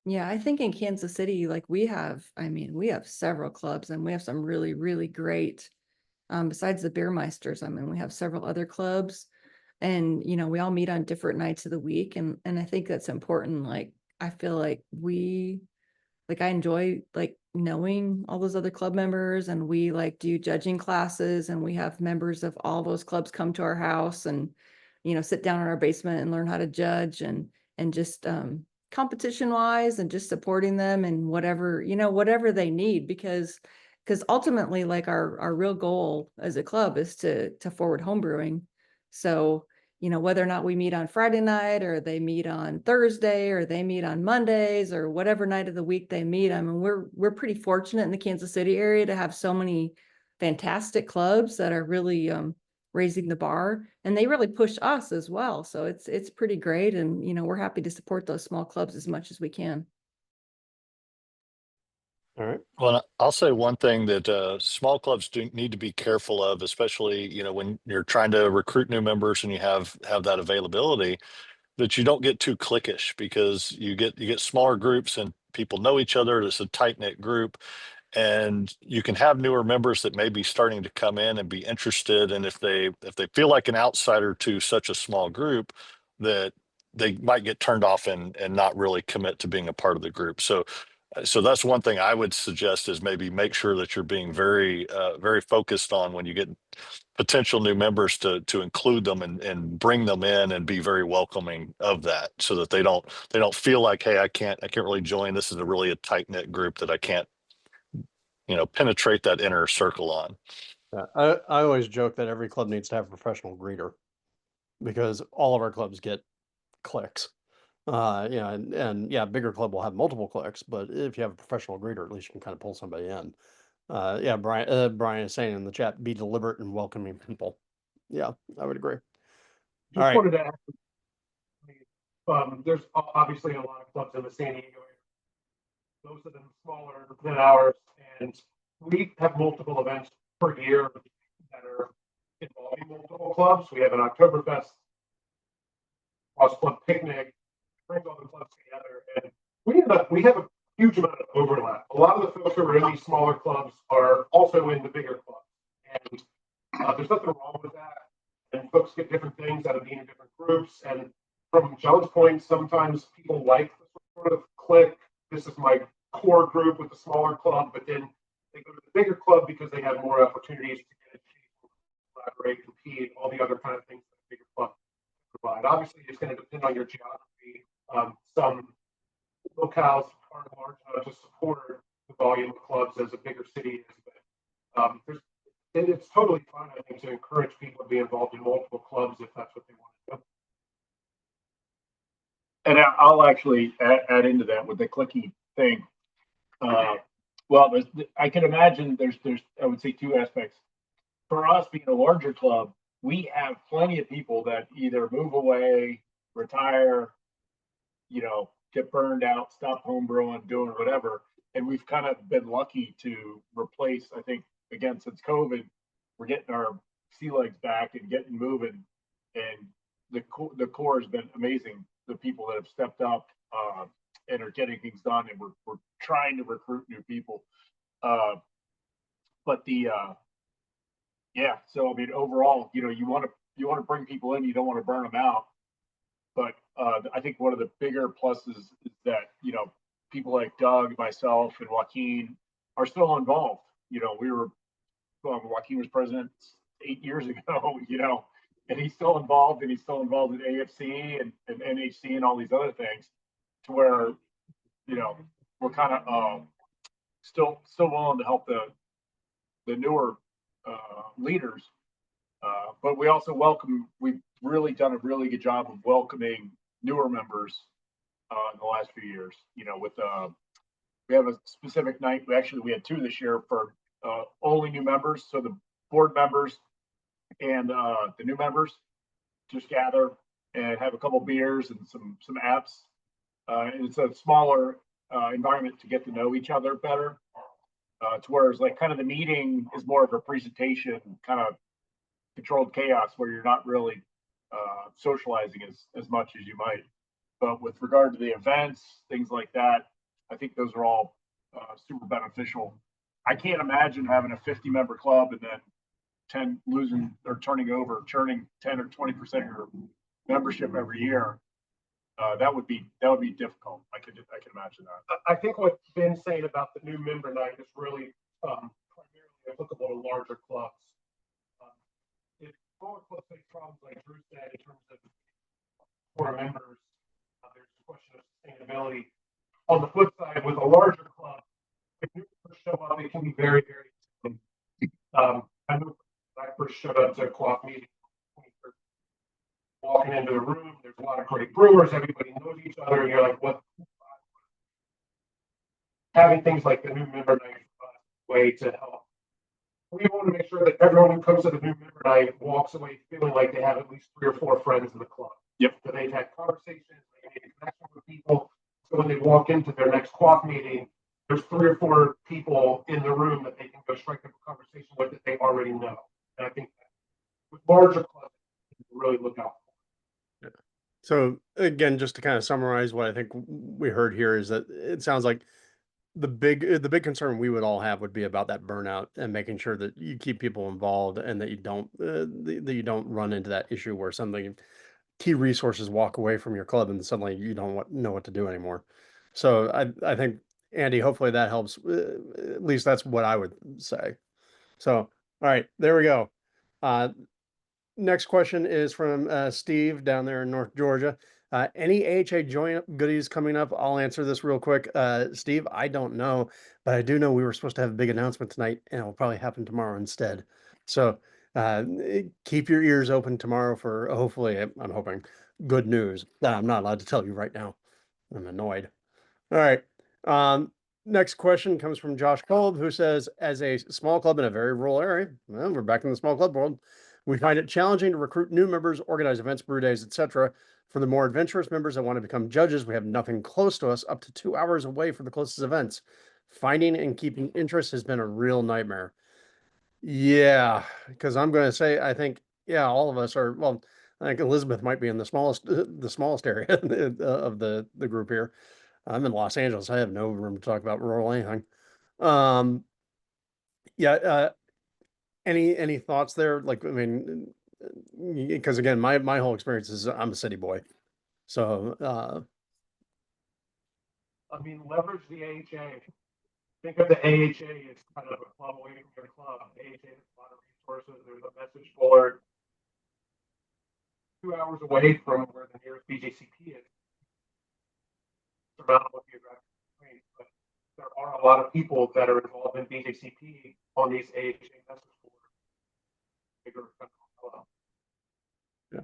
Yeah, I think in Kansas City, like we have several clubs, and we have some really, really great, besides the Beer Meisters, we have several other clubs, and, we all meet on different nights of the week. And I think that's important. Like, I feel like I enjoy like knowing all those other club members, and we like do judging classes, and we have members of all those clubs come to our house and, sit down in our basement and learn how to judge, and just, competition wise, and just supporting them and whatever they need, because ultimately, like, our real goal as a club is to forward homebrewing. So, whether or not we meet on Friday night, or they meet on Thursday, or they meet on Mondays, or whatever night of the week they meet, we're pretty fortunate in the Kansas City area to have so many fantastic clubs that are really raising the bar, and they really push us as well. So it's pretty great, and we're happy to support those small clubs as much as we can. All right. Well, I'll say one thing that small clubs do need to be careful of, especially when you're trying to recruit new members and you have that availability, that you don't get too cliquish, because you get smaller groups and people know each other. It's a tight knit group, and you can have newer members that may be starting to come in and be interested, and if they feel like an outsider to such a small group, that they might get turned off and not really commit to being a part of the group. So that's one thing I would suggest, is maybe make sure that you're being very very focused on when you get potential new members to include them and bring them in and be very welcoming of that, so that they don't feel like, hey, I can't really join. This is a tight knit group that I can't penetrate that inner circle on. Yeah, I always joke that every club needs to have a professional greeter, because all of our clubs get cliques. And yeah, bigger club will have multiple cliques, but if you have a professional greeter, at least you can kind of pull somebody in. Yeah, Brian is saying in the chat, be deliberate and welcoming people. Yeah, I would agree. Just right. wanted to ask, there's obviously a lot of clubs in the San Diego area, most of them smaller than ours, and we have multiple events per year that are involving multiple clubs. We have an Oktoberfest, cross club picnic, brings all the clubs together, and we have a huge amount of overlap. A lot of the folks who are in these smaller clubs are also in the bigger clubs, and there's nothing wrong with that. And folks get different things out of being in different groups. And from John's point, sometimes people like the sort of clique. This is my core group with the smaller club, but then they go to the bigger club because they have more opportunities to get collaborate, compete, all the other kind of things that the bigger club provide. Obviously, it's going to depend on your geography. Some locales are large enough to support the volume of clubs as a bigger city is, but it's totally fine, I think, to encourage people to be involved in multiple clubs if that's what they want to do. And I'll actually add into that with the clicky thing. Well, I can imagine there's I would say two aspects. For us being a larger club, we have plenty of people that either move away, retire, get burned out, stop homebrewing, doing whatever. And we've kind of been lucky to replace, I think, again, since COVID, we're getting our sea legs back and getting moving. And the core has been amazing. The people that have stepped up and are getting things done, and we're trying to recruit new people. But yeah, so I mean, overall, you want to bring people in, you don't want to burn them out. But I think one of the bigger pluses is that, people like Doug, myself, and Joaquin are still involved. Joaquin was president 8 years ago, and he's still involved, and he's still involved in AFC and NHC and all these other things, to where, we're kind of still willing to help the newer leaders. But we also we've really done a really good job of welcoming newer members in the last few years. We have a specific night. We had 2 this year for only new members. So the board members and the new members just gather and have a couple beers and some apps. And it's a smaller environment to get to know each other better. To whereas like kind of the meeting is more of a presentation, kind of controlled chaos, where you're not really socializing as much as you might. But with regard to the events, things like that, I think those are all super beneficial. I can't imagine having a 50-member club and then 10 losing or churning 10 or 20% of your membership every year. That would be difficult. I can imagine that. I think what Ben's saying about the new member night is really primarily applicable to larger clubs. If smaller clubs face problems like Drew said in terms of core members, there's a question of sustainability. On the flip side, with a larger club, if new members show up, it can be very, very. I know when I first showed up to a QUAFF meeting, walking into the room, there's a lot of great brewers, everybody knows each other, and you're like, what? Having things like the new member night is a way to help. We want to make sure that everyone who comes to the new member night walks away feeling like they have at least 3 or 4 friends in the club. Yep. That they've had conversations, they made a connection with people. So when they walk into their next QUAFF meeting, there's 3 or 4 people in the room that they can go strike up a conversation with that they already know. And I think with larger clubs, you can really look out. So again, just to kind of summarize what I think we heard here is that it sounds like the big concern we would all have would be about that burnout and making sure that you keep people involved and that you don't run into that issue where something key resources walk away from your club and suddenly you don't know what to do anymore. So I think, Andy, hopefully that helps. At least that's what I would say. So, all right, there we go. Next question is from Steve down there in North Georgia. Any AHA joint goodies coming up? I'll answer this real quick. Steve, I don't know, but I do know we were supposed to have a big announcement tonight, and it'll probably happen tomorrow instead. So keep your ears open tomorrow for hopefully, I'm hoping, good news that I'm not allowed to tell you right now. I'm annoyed. All right. Next question comes from Josh Kolb, who says, as a small club in a very rural area, well, we're back in the small club world, we find it challenging to recruit new members, organize events, brew days, etc. For the more adventurous members that want to become judges, we have nothing close to us, up to 2 hours away from the closest events. Finding and keeping interest has been a real nightmare. Yeah, because I'm going to say, I think, yeah, all of us are, well, I think Elizabeth might be in the smallest area of the group here. I'm in Los Angeles. I have no room to talk about rural anything. Yeah. Any thoughts there? Like, I mean, because again, my whole experience is I'm a city boy. So, I mean, leverage the AHA. Think of the AHA as kind of a club away from your club. The AHA has a lot of resources. There's a message board 2 hours away from where the nearest BJCP is. Surrounded with geographic constraints, but there are a lot of people that are involved in BJCP on these AHA message boards. Yeah.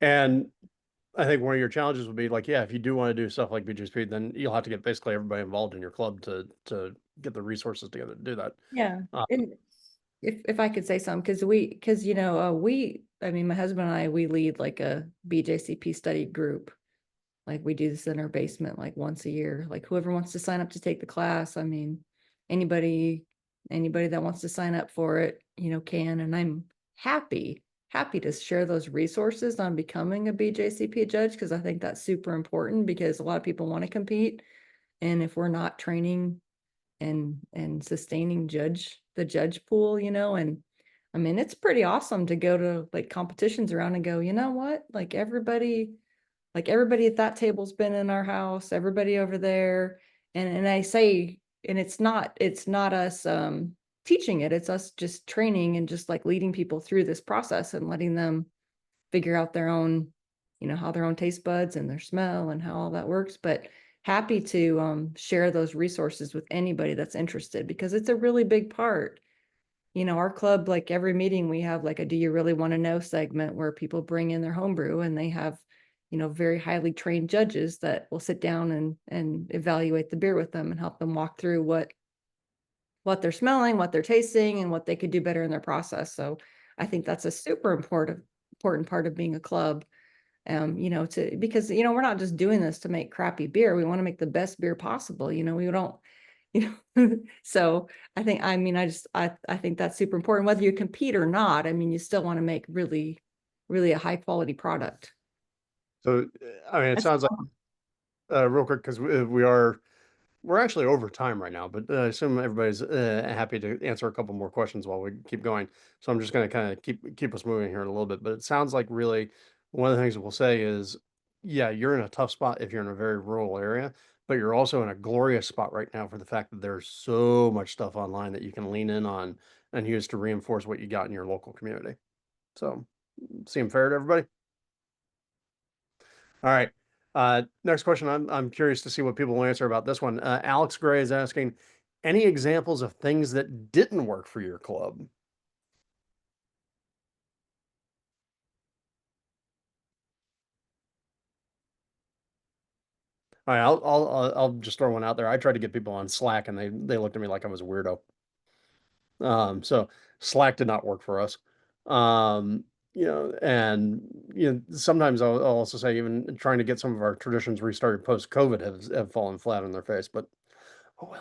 And I think one of your challenges would be like, yeah, if you do want to do stuff like BJCP, then you'll have to get basically everybody involved in your club to get the resources together to do that. Yeah. And if I could say something, I mean, my husband and I, we lead like a BJCP study group. Like we do this in our basement, like once a year, like whoever wants to sign up to take the class. I mean, anybody that wants to sign up for it, can, and I'm happy happy to share those resources on becoming a BJCP judge, because I think that's super important, because a lot of people want to compete. And if we're not training and sustaining the judge pool, you know, and I mean, it's pretty awesome to go to like competitions around and go, you know what, like everybody at that table's been in our house, everybody over there. And I say, and it's not us teaching it, it's us just training and just like leading people through this process and letting them figure out their own, you know, how their own taste buds and their smell and how all that works. But happy to share those resources with anybody that's interested, because it's a really big part. You know, our club, like every meeting we have like a do you really want to know segment where people bring in their homebrew, and they have, you know, very highly trained judges that will sit down and evaluate the beer with them and help them walk through what they're smelling, what they're tasting, and what they could do better in their process. So I think that's a super important part of being a club. You know, because, you know, we're not just doing this to make crappy beer. We want to make the best beer possible. You know, we don't, you know, so I think, I mean, I think that's super important, whether you compete or not. I mean, you still want to make really, really a high quality product. So, I mean, it sounds like, real quick, because we're actually over time right now, but I assume everybody's happy to answer a couple more questions while we keep going. So I'm just going to kind of keep us moving here in a little bit. But it sounds like really one of the things that we'll say is, yeah, you're in a tough spot if you're in a very rural area, but you're also in a glorious spot right now for the fact that there's so much stuff online that you can lean in on and use to reinforce what you got in your local community. So, seem fair to everybody? All right. Next question. I'm curious to see what people will answer about this one. Alex Gray is asking, any examples of things that didn't work for your club? All right, I'll just throw one out there. I tried to get people on Slack, and they looked at me like I was a weirdo. So Slack did not work for us. You know, and you know, sometimes I'll also say even trying to get some of our traditions restarted post COVID have fallen flat on their face. But oh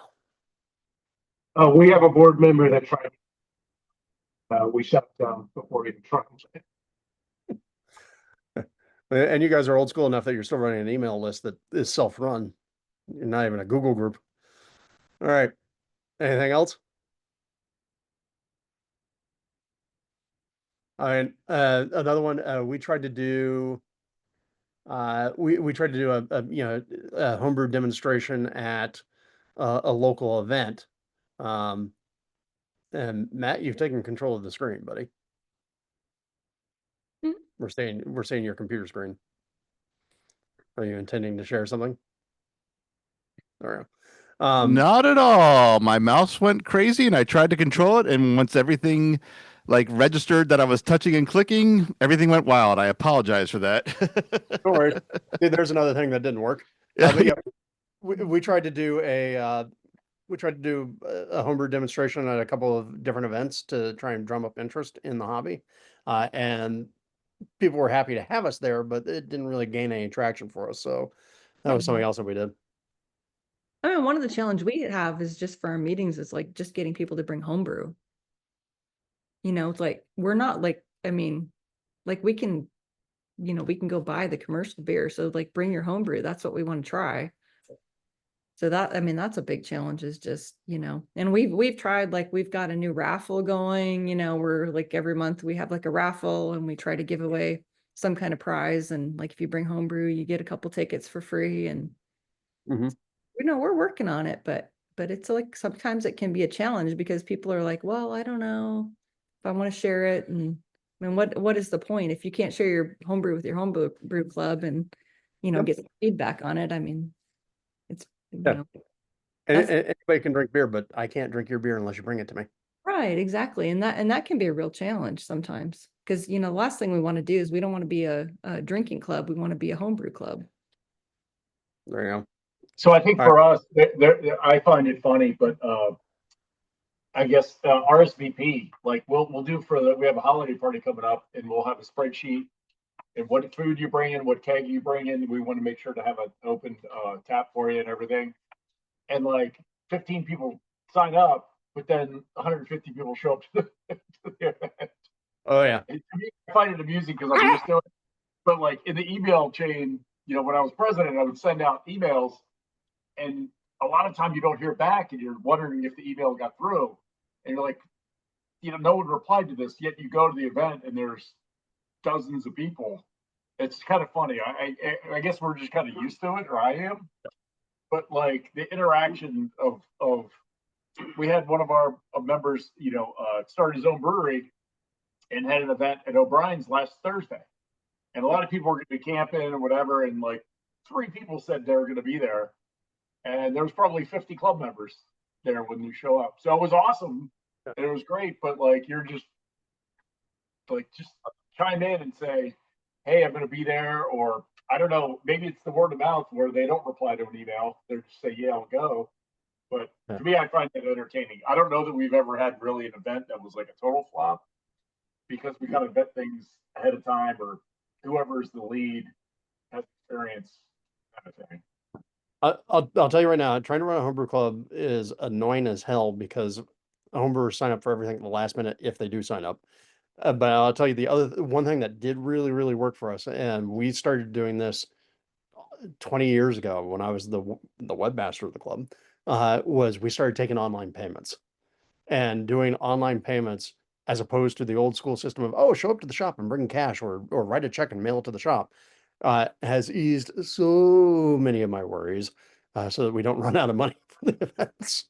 well. We have a board member that tried. We shut down before even trying. And you guys are old school enough that you're still running an email list that is self-run. You're not even a Google group. All right. Anything else? All right. Another one. We tried to do. We tried to do a homebrew demonstration at a local event. And Matt, you've taken control of the screen, buddy. We're seeing your computer screen. Are you intending to share something? All right. Not at all. My mouse went crazy and I tried to control it. And once everything like registered that I was touching and clicking, everything went wild. I apologize for that. Don't worry. See, there's another thing that didn't work. But yeah, we tried to do a homebrew demonstration at a couple of different events to try and drum up interest in the hobby. And people were happy to have us there, but it didn't really gain any traction for us. So that was something else that we did. I mean, one of the challenge we have is just for our meetings is like just getting people to bring homebrew. You know, it's like we're not like, I mean, like we can, you know, we can go buy the commercial beer. So like bring your homebrew. That's what we want to try. So that, I mean, that's a big challenge is just, you know, and we've tried, like, we've got a new raffle going, you know, we're like every month we have like a raffle and we try to give away some kind of prize. And like, if you bring homebrew, you get a couple tickets for free. And, you know, we're working on it, but it's like, sometimes it can be a challenge because people are like, well, I don't know if I want to share it. And I mean, what is the point if you can't share your homebrew with your homebrew club and, you know, get some feedback on it? I mean, it's, you know, and anybody can drink beer, but I can't drink your beer unless you bring it to me. right, exactly. And that can be a real challenge sometimes because, you know, the last thing we want to do is we don't want to be a drinking club. We want to be a homebrew club. There you go. So I think for us, I find it funny, but I guess RSVP, like we'll do we have a holiday party coming up and we'll have a spreadsheet and what food you bring in, what keg you bring in. We want to make sure to have an open tap for you and everything. And like 15 people sign up, but then 150 people show up to the event. Oh yeah. And I find it amusing because I'm used to it. But like in the email chain, you know, when I was president, I would send out emails, and a lot of time you don't hear back, and you're wondering if the email got through, and you're like, you know, no one replied to this. Yet you go to the event, and there's dozens of people. It's kind of funny. I guess we're just kind of used to it, or I am. But like the interaction of we had one of our members, you know, started his own brewery and had an event at O'Brien's last Thursday. And a lot of people were going to be camping and whatever. And like 3 people said they were going to be there. And there was probably 50 club members there when you show up. So it was awesome. And it was great. But like, you're just chime in and say, hey, I'm going to be there. Or I don't know, maybe it's the word of mouth where they don't reply to an email. They just say, yeah, I'll go. But to me, I find that entertaining. I don't know that we've ever had really an event that was like a total flop, because we kind of vet things ahead of time, or whoever is the lead has experience, kind of thing. I'll tell you right now, trying to run a homebrew club is annoying as hell, because homebrewers sign up for everything at the last minute if they do sign up. But I'll tell you the one thing that did really, really work for us, and we started doing this 20 years ago when I was the webmaster of the club, was we started taking online payments and doing online payments, as opposed to the old school system of, oh, show up to the shop and bring cash, or write a check and mail it to the shop. Has eased so many of my worries, so that we don't run out of money for the events.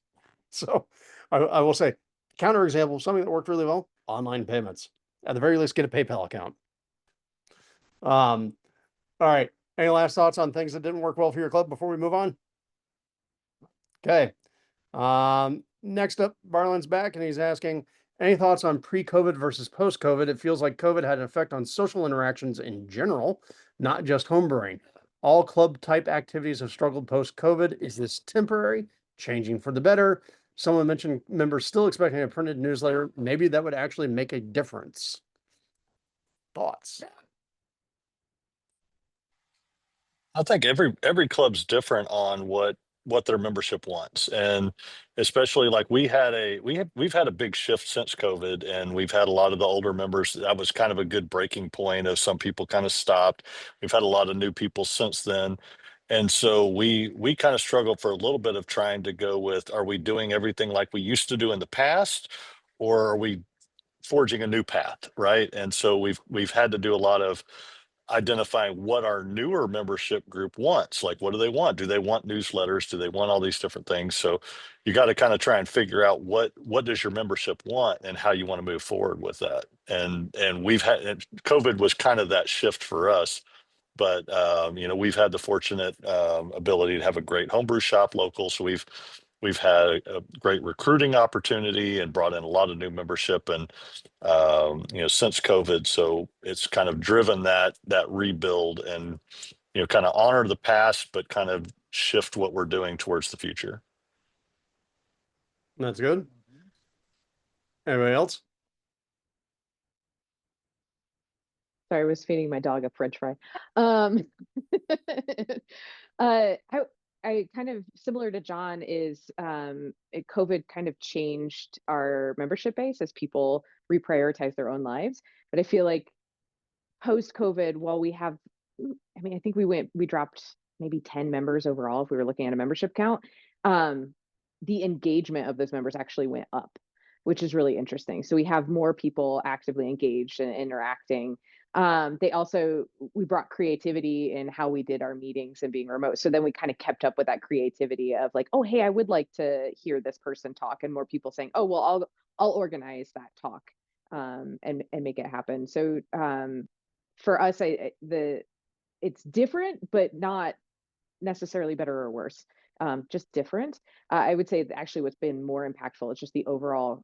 So I will say, counterexample, something that worked really well, online payments. At the very least, get a PayPal account. All right. Any last thoughts on things that didn't work well for your club before we move on? Okay. Next up, Barlin's back, and he's asking, any thoughts on pre-COVID versus post-COVID? It feels like COVID had an effect on social interactions in general, not just homebrewing. All club type activities have struggled post-COVID. Is this temporary, changing for the better? Someone mentioned members still expecting a printed newsletter. Maybe that would actually make a difference. Thoughts? I think every club's different on what their membership wants, and especially like we've had a big shift since COVID, and we've had a lot of the older members. That was kind of a good breaking point of some people kind of stopped. We've had a lot of new people since then, and so we kind of struggled for a little bit of trying to go with, are we doing everything like we used to do in the past, or are we forging a new path, right? And so we've had to do a lot of identifying what our newer membership group wants. Like, what do they want? Do they want newsletters? Do they want all these different things? So you got to kind of try and figure out what does your membership want and how you want to move forward with that. And COVID was kind of that shift for us. But you know, we've had the fortunate ability to have a great homebrew shop local. So we've had a great recruiting opportunity and brought in a lot of new membership, and you know, since COVID. So it's kind of driven that rebuild, and you know, kind of honor the past, but kind of shift what we're doing towards the future. That's good. Anybody else? Sorry, I was feeding my dog a French fry. I kind of similar to John is COVID kind of changed our membership base as people reprioritize their own lives. But I feel like post-COVID, while we have, I mean, I think we dropped maybe 10 members overall if we were looking at a membership count. The engagement of those members actually went up, which is really interesting. So we have more people actively engaged and interacting. We brought creativity in how we did our meetings and being remote. So then we kind of kept up with that creativity of like, oh, hey, I would like to hear this person talk, and more people saying, oh, well, I'll organize that talk and make it happen. So for us, it's different, but not necessarily better or worse, just different. I would say actually what's been more impactful is just the overall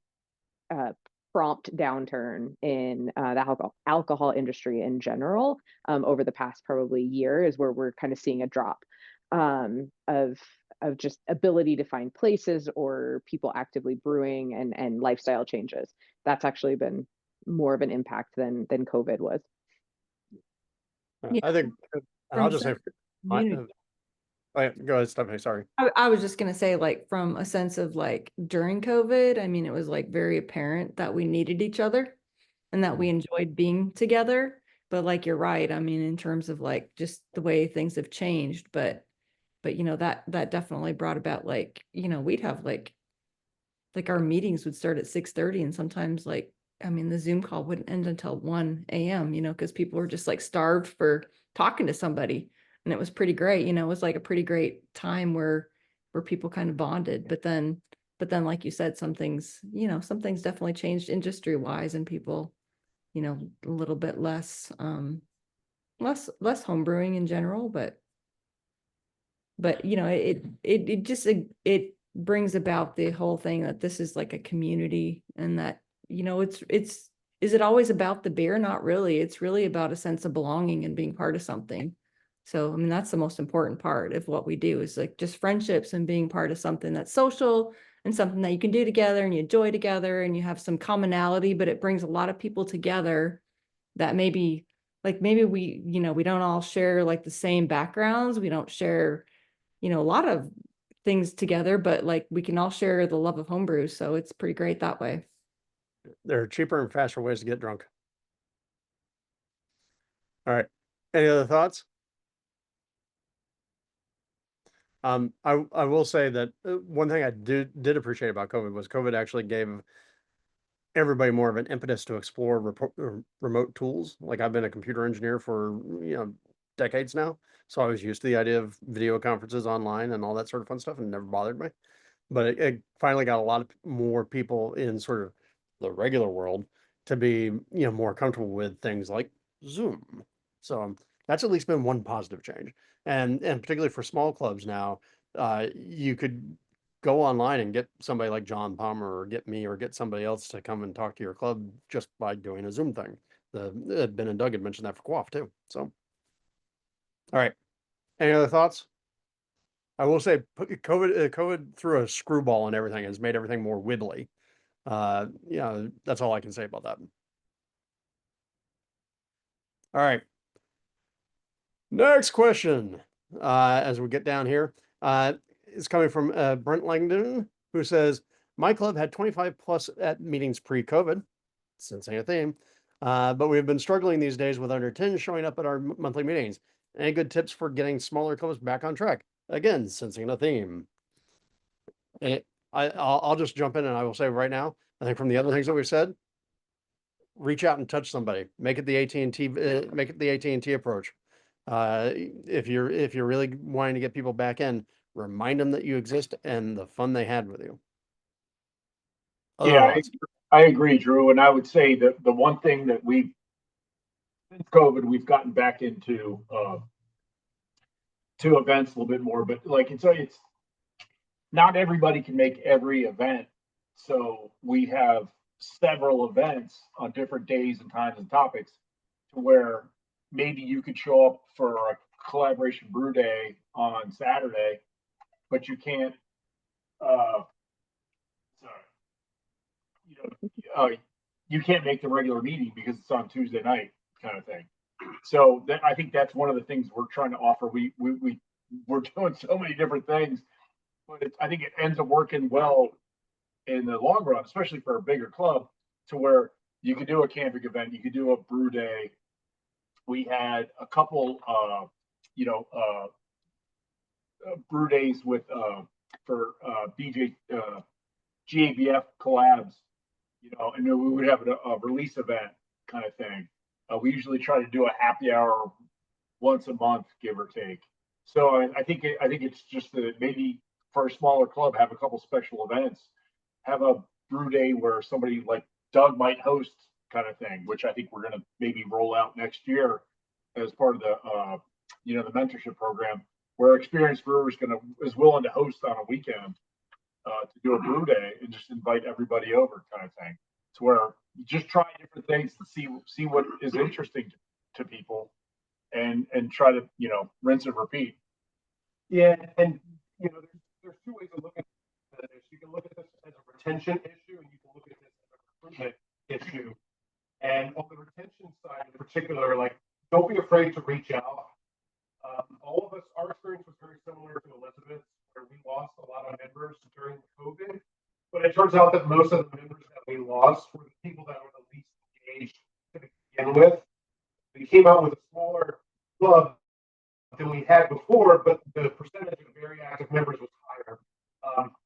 prompt downturn in the alcohol industry in general over the past probably year is where we're kind of seeing a drop of just ability to find places or people actively brewing and lifestyle changes. That's actually been more of an impact than COVID was. Yeah. I think, and I'll just say, go ahead, Stephanie, sorry. I was just going to say, like, from a sense of like during COVID, I mean, it was like very apparent that we needed each other. and that we enjoyed being together. But like, you're right. I mean, in terms of like just the way things have changed, but you know, that definitely brought about like, you know, we'd have like our meetings would start at 6:30, and sometimes like, I mean, the Zoom call wouldn't end until 1 a.m., you know, because people were just like starved for talking to somebody. And it was pretty great, you know, it was like a pretty great time where people kind of bonded. But then like you said, some things, you know, some things definitely changed industry wise, and people, you know, a little bit less less home brewing in general. But you know, it just it brings about the whole thing that this is like a community, and that, you know, it's is it always about the beer? Not really. It's really about a sense of belonging and being part of something. So I mean, that's the most important part of what we do, is like just friendships and being part of something that's social and something that you can do together and you enjoy together and you have some commonality. But it brings a lot of people together that maybe we, you know, we don't all share like the same backgrounds. We don't share, you know, a lot of things together, but like we can all share the love of homebrew. So it's pretty great that way. There are cheaper and faster ways to get drunk. All right. Any other thoughts? I will say that one thing I did appreciate about COVID was COVID actually gave everybody more of an impetus to explore remote tools. Like, I've been a computer engineer for, you know, decades now, so I was used to the idea of video conferences online and all that sort of fun stuff, and it never bothered me. But it finally got a lot of more people in sort of the regular world to be, you know, more comfortable with things like Zoom. So that's at least been one positive change. And particularly for small clubs now, you could go online and get somebody like John Palmer or get me or get somebody else to come and talk to your club just by doing a Zoom thing. Ben and Doug had mentioned that for QUAFF too. So, all right. Any other thoughts? I will say COVID threw a screwball and everything, has made everything more wibbly. You know, that's all I can say about that. All right. Next question, as we get down here, is coming from Brent Langdon, who says, my club had 25 plus at meetings pre-COVID, sensing a theme, but we've been struggling these days with under 10 showing up at our monthly meetings. Any good tips for getting smaller clubs back on track? Again, sensing a theme. And I'll just jump in and I will say right now, I think from the other things that we've said, reach out and touch somebody. Make it the AT&T, make it the AT&T approach. If you're really wanting to get people back in, remind them that you exist and the fun they had with you. Yeah, I agree, Drew. And I would say that the one thing that since COVID, we've gotten back into to events a little bit more, but like it's not everybody can make every event. So we have several events on different days and times and topics to where maybe you could show up for a collaboration brew day on Saturday, but you can't, you can't make the regular meeting because it's on Tuesday night, kind of thing. So I think that's one of the things we're trying to offer. We're doing so many different things, but I think it ends up working well in the long run, especially for a bigger club, to where you could do a camping event, you could do a brew day. We had a couple, brew days with for BJ GABF collabs, and then we would have a release event kind of thing. We usually try to do a happy hour once a month, give or take. So I think it's just that maybe for a smaller club, have a couple special events, have a brew day where somebody like Doug might host, kind of thing, which I think we're going to maybe roll out next year as part of the the mentorship program, where experienced brewers is willing to host on a weekend to do a brew day and just invite everybody over, kind of thing. To where you just try different things to see what is interesting to people, and try to rinse and repeat. Yeah, and there's two ways of looking at this. You can look at this as a retention issue, and you can look at this as a recruitment issue. And on the retention side in particular, like, don't be afraid to reach out. All of us, our experience was very similar to Elizabeth's, where we lost a lot of members during COVID. But it turns out that most of the members that we lost were the people that were the least engaged to begin with. We came out with a smaller club than we had before, but the percentage of very active members was higher.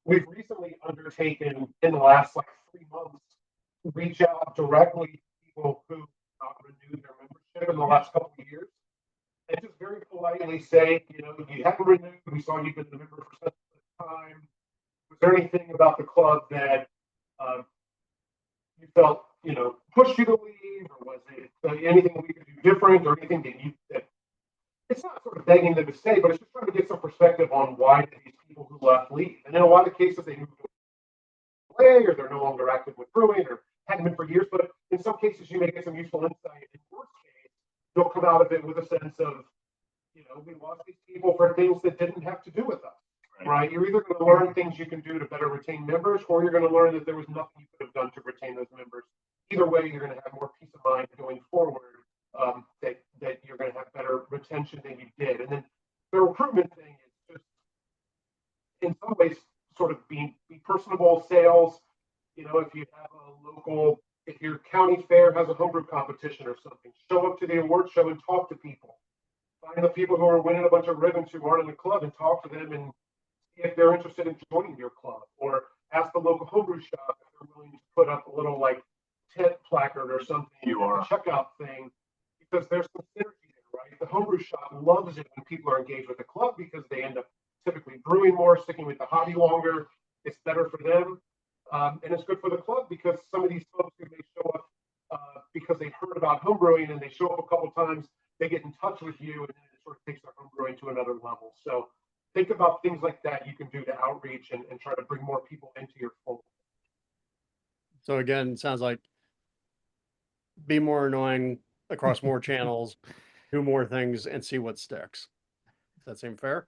We've recently undertaken in the last like 3 months to reach out directly to people who renewed their membership in the last couple of years, and just very politely say, you know, you haven't renewed. We saw you've been a member for such a time. Was there anything about the club that you felt, you know, pushed you to leave, or was it anything we could do different, or anything that it's not sort of begging them to stay, but it's just trying to get some perspective on why did these people who left leave. And in a lot of cases, they moved away, or they're no longer active with brewing, or hadn't been for years. But in some cases, you may get some useful insight. In worst case, you'll come out of it with a sense of, you know, we lost these people for things that didn't have to do with us. Right? You're either going to learn things you can do to better retain members, or you're going to learn that there was nothing you could have done to retain those members. Either way, you're going to have more peace of mind going forward, that you're going to have better retention than you did. And then the recruitment thing is just, in some ways, sort of be personable sales. You know, if you have a local, if your county fair has a homebrew competition or something, show up to the award show and talk to people. Find the people who are winning a bunch of ribbons who aren't in the club and talk to them and see if they're interested in joining your club, or ask the local homebrew shop if they're willing to put up a little like tent placard or something, a checkout thing, because there's some synergy there, right? The homebrew shop loves it when people are engaged with the club because they end up typically brewing more, sticking with the hobby longer. It's better for them, and it's good for the club because some of these folks who may show up because they heard about homebrewing and they show up a couple times, they get in touch with you, and then it sort of takes their homebrewing to another level. So think about things like that you can do to outreach and try to bring more people into your fold. So again, it sounds like be more annoying across more channels, do more things, and see what sticks. Does that seem fair?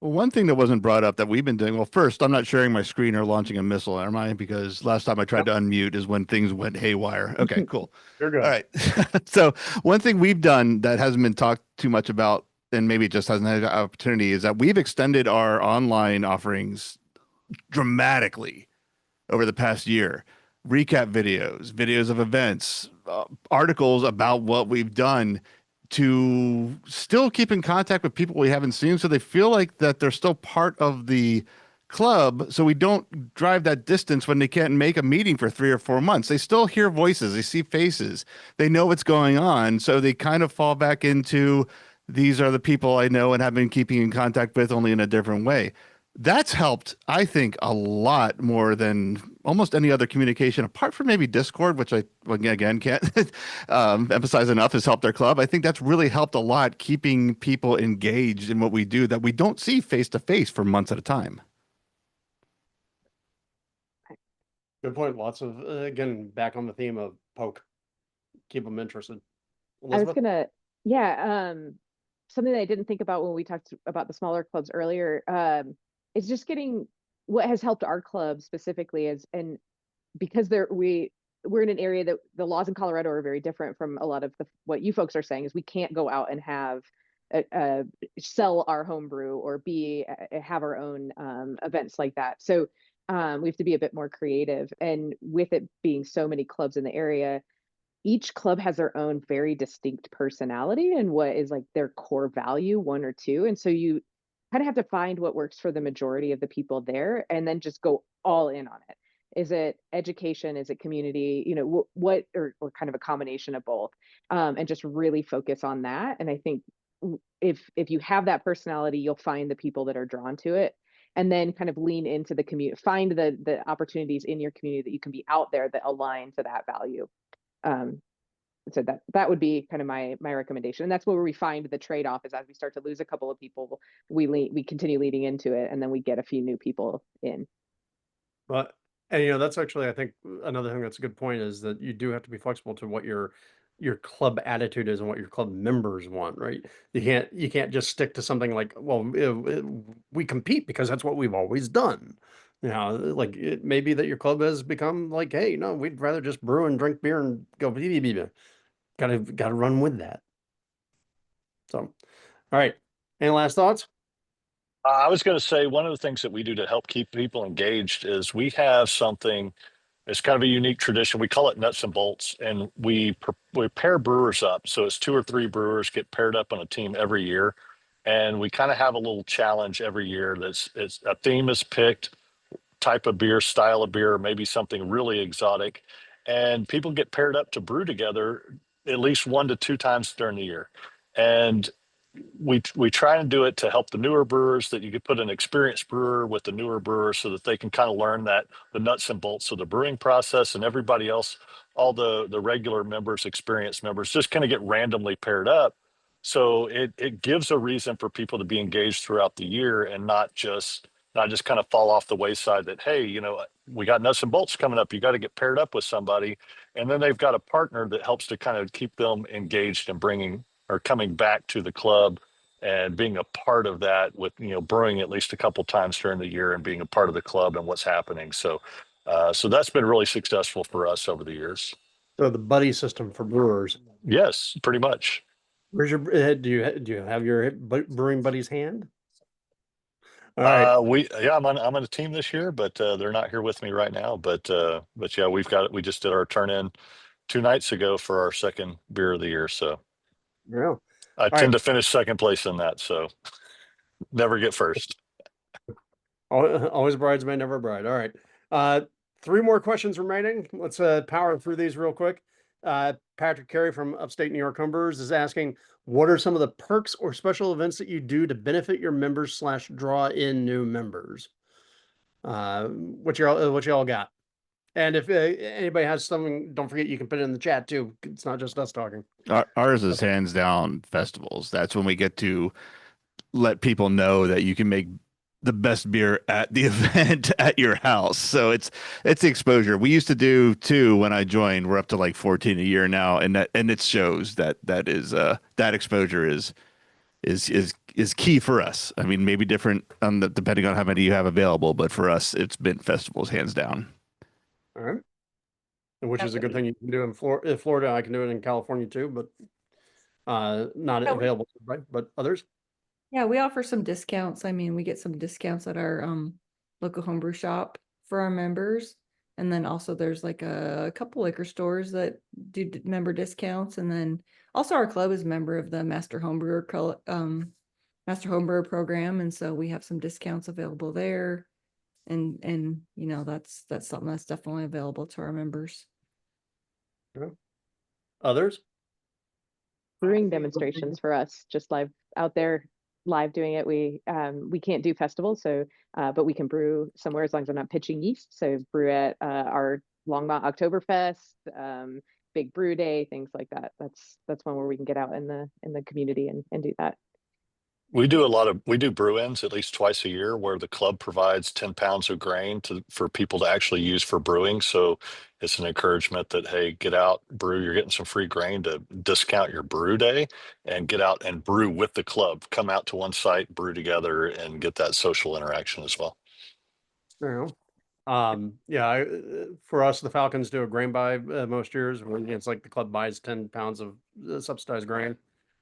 Well, one thing that wasn't brought up that we've been doing, well, first, I'm not sharing my screen or launching a missile, am I? Because last time I tried to unmute is when things went haywire. Okay, cool. You're good. All right. So one thing we've done that hasn't been talked too much about, and maybe it just hasn't had an opportunity, is that we've extended our online offerings dramatically over the past year. Recap videos, videos of events, articles about what we've done to still keep in contact with people we haven't seen, so they feel like that they're still part of the club, so we don't drive that distance when they can't make a meeting for 3 or 4 months. They still hear voices, they see faces, they know what's going on, so they kind of fall back into, these are the people I know and have been keeping in contact with, only in a different way. That's helped, I think, a lot more than almost any other communication, apart from maybe Discord, which I, again, can't emphasize enough, has helped our club. I think that's really helped a lot, keeping people engaged in what we do that we don't see face-to-face for months at a time. Good point. Lots of, again, back on the theme of poke. Keep them interested. I was gonna, yeah, something that I didn't think about when we talked about the smaller clubs earlier, is just getting what has helped our club specifically is, and because we're in an area that the laws in Colorado are very different from a lot of what you folks are saying, is we can't go out and have sell our homebrew or have our own events like that. So we have to be a bit more creative, and with it being so many clubs in the area, each club has their own very distinct personality and what is like their core value, one or two. And so you kind of have to find what works for the majority of the people there and then just go all in on it. Is it education? Is it community? You know, what, or kind of a combination of both, and just really focus on that. And I think if you have that personality, you'll find the people that are drawn to it, and then kind of lean into the community, find the opportunities in your community that you can be out there that align to that value. So that would be kind of my recommendation, and that's where we find the trade-off is as we start to lose a couple of people, we continue leading into it, and then we get a few new people in. But and you know, that's actually, I think, another thing that's a good point is that you do have to be flexible to what your club attitude is and what your club members want, right? You can't just stick to something like, well, we compete because that's what we've always done. You know, like it may be that your club has become like, hey, no, we'd rather just brew and drink beer and go. Gotta run with that. So, all right. Any last thoughts? I was going to say one of the things that we do to help keep people engaged is we have something. It's kind of a unique tradition. We call it nuts and bolts, and we pair brewers up. So it's 2 or 3 brewers get paired up on a team every year, and we kind of have a little challenge every year. It's a theme is picked, type of beer, style of beer, maybe something really exotic, and people get paired up to brew together at least 1 to 2 times during the year, and we try and do it to help the newer brewers, that you could put an experienced brewer with the newer brewer so that they can kind of learn that the nuts and bolts of the brewing process, and everybody else, all the regular members, experienced members, just kind of get randomly paired up. So it gives a reason for people to be engaged throughout the year, and not just kind of fall off the wayside that, hey, we got nuts and bolts coming up, you got to get paired up with somebody. And then they've got a partner that helps to kind of keep them engaged and bringing or coming back to the club and being a part of that, with brewing at least a couple times during the year and being a part of the club and what's happening. So that's been really successful for us over the years. So the buddy system for brewers. Yes, pretty much. Where's your do you have your brewing buddy's hand? All right. I'm on a team this year, but they're not here with me right now. But yeah, we just did our turn in 2 nights ago for our second beer of the year. So Yeah. I All tend right. to finish second place in that, so never get first. Always bridesmaid, never a bride. All right. 3 more questions remaining. Let's power through these real quick. Patrick Carey from upstate New York Homebrewers is asking, what are some of the perks or special events that you do to benefit your members / draw in new members? What y'all got? And if anybody has something, don't forget you can put it in the chat too. It's not just us talking. Ours is hands down festivals. That's when we get to let people know that you can make the best beer at the event at your house. So it's the exposure. We used to do 2 when I joined. We're up to like 14 a year now, and it shows that that exposure is key for us. I mean, maybe different depending on how many you have available, but for us, it's been festivals hands down. All right. Which is a good thing you can do in Florida. I can do it in California too, but not available to everybody, but others. Yeah, we offer some discounts. I mean, we get some discounts at our local homebrew shop for our members. And then also there's like a couple liquor stores that do member discounts. And then also our club is a member of the Master Homebrewer program. And so we have some discounts available there. And that's something that's definitely available to our members. Yeah. Others? Brewing demonstrations for us, just live out there, live doing it. We can't do festivals, so but we can brew somewhere as long as I'm not pitching yeast. So brew at our Longmont Oktoberfest, Big Brew Day, things like that. That's one where we can get out in the community and do that. We do brew-ins at least twice a year, where the club provides 10 pounds of grain for people to actually use for brewing. So it's an encouragement that, hey, get out, brew. You're getting some free grain to discount your brew day, and get out and brew with the club. Come out to one site, brew together, and get that social interaction as well. Yeah. For us, the Falcons do a grain buy most years. It's like the club buys 10 pounds of subsidized grain.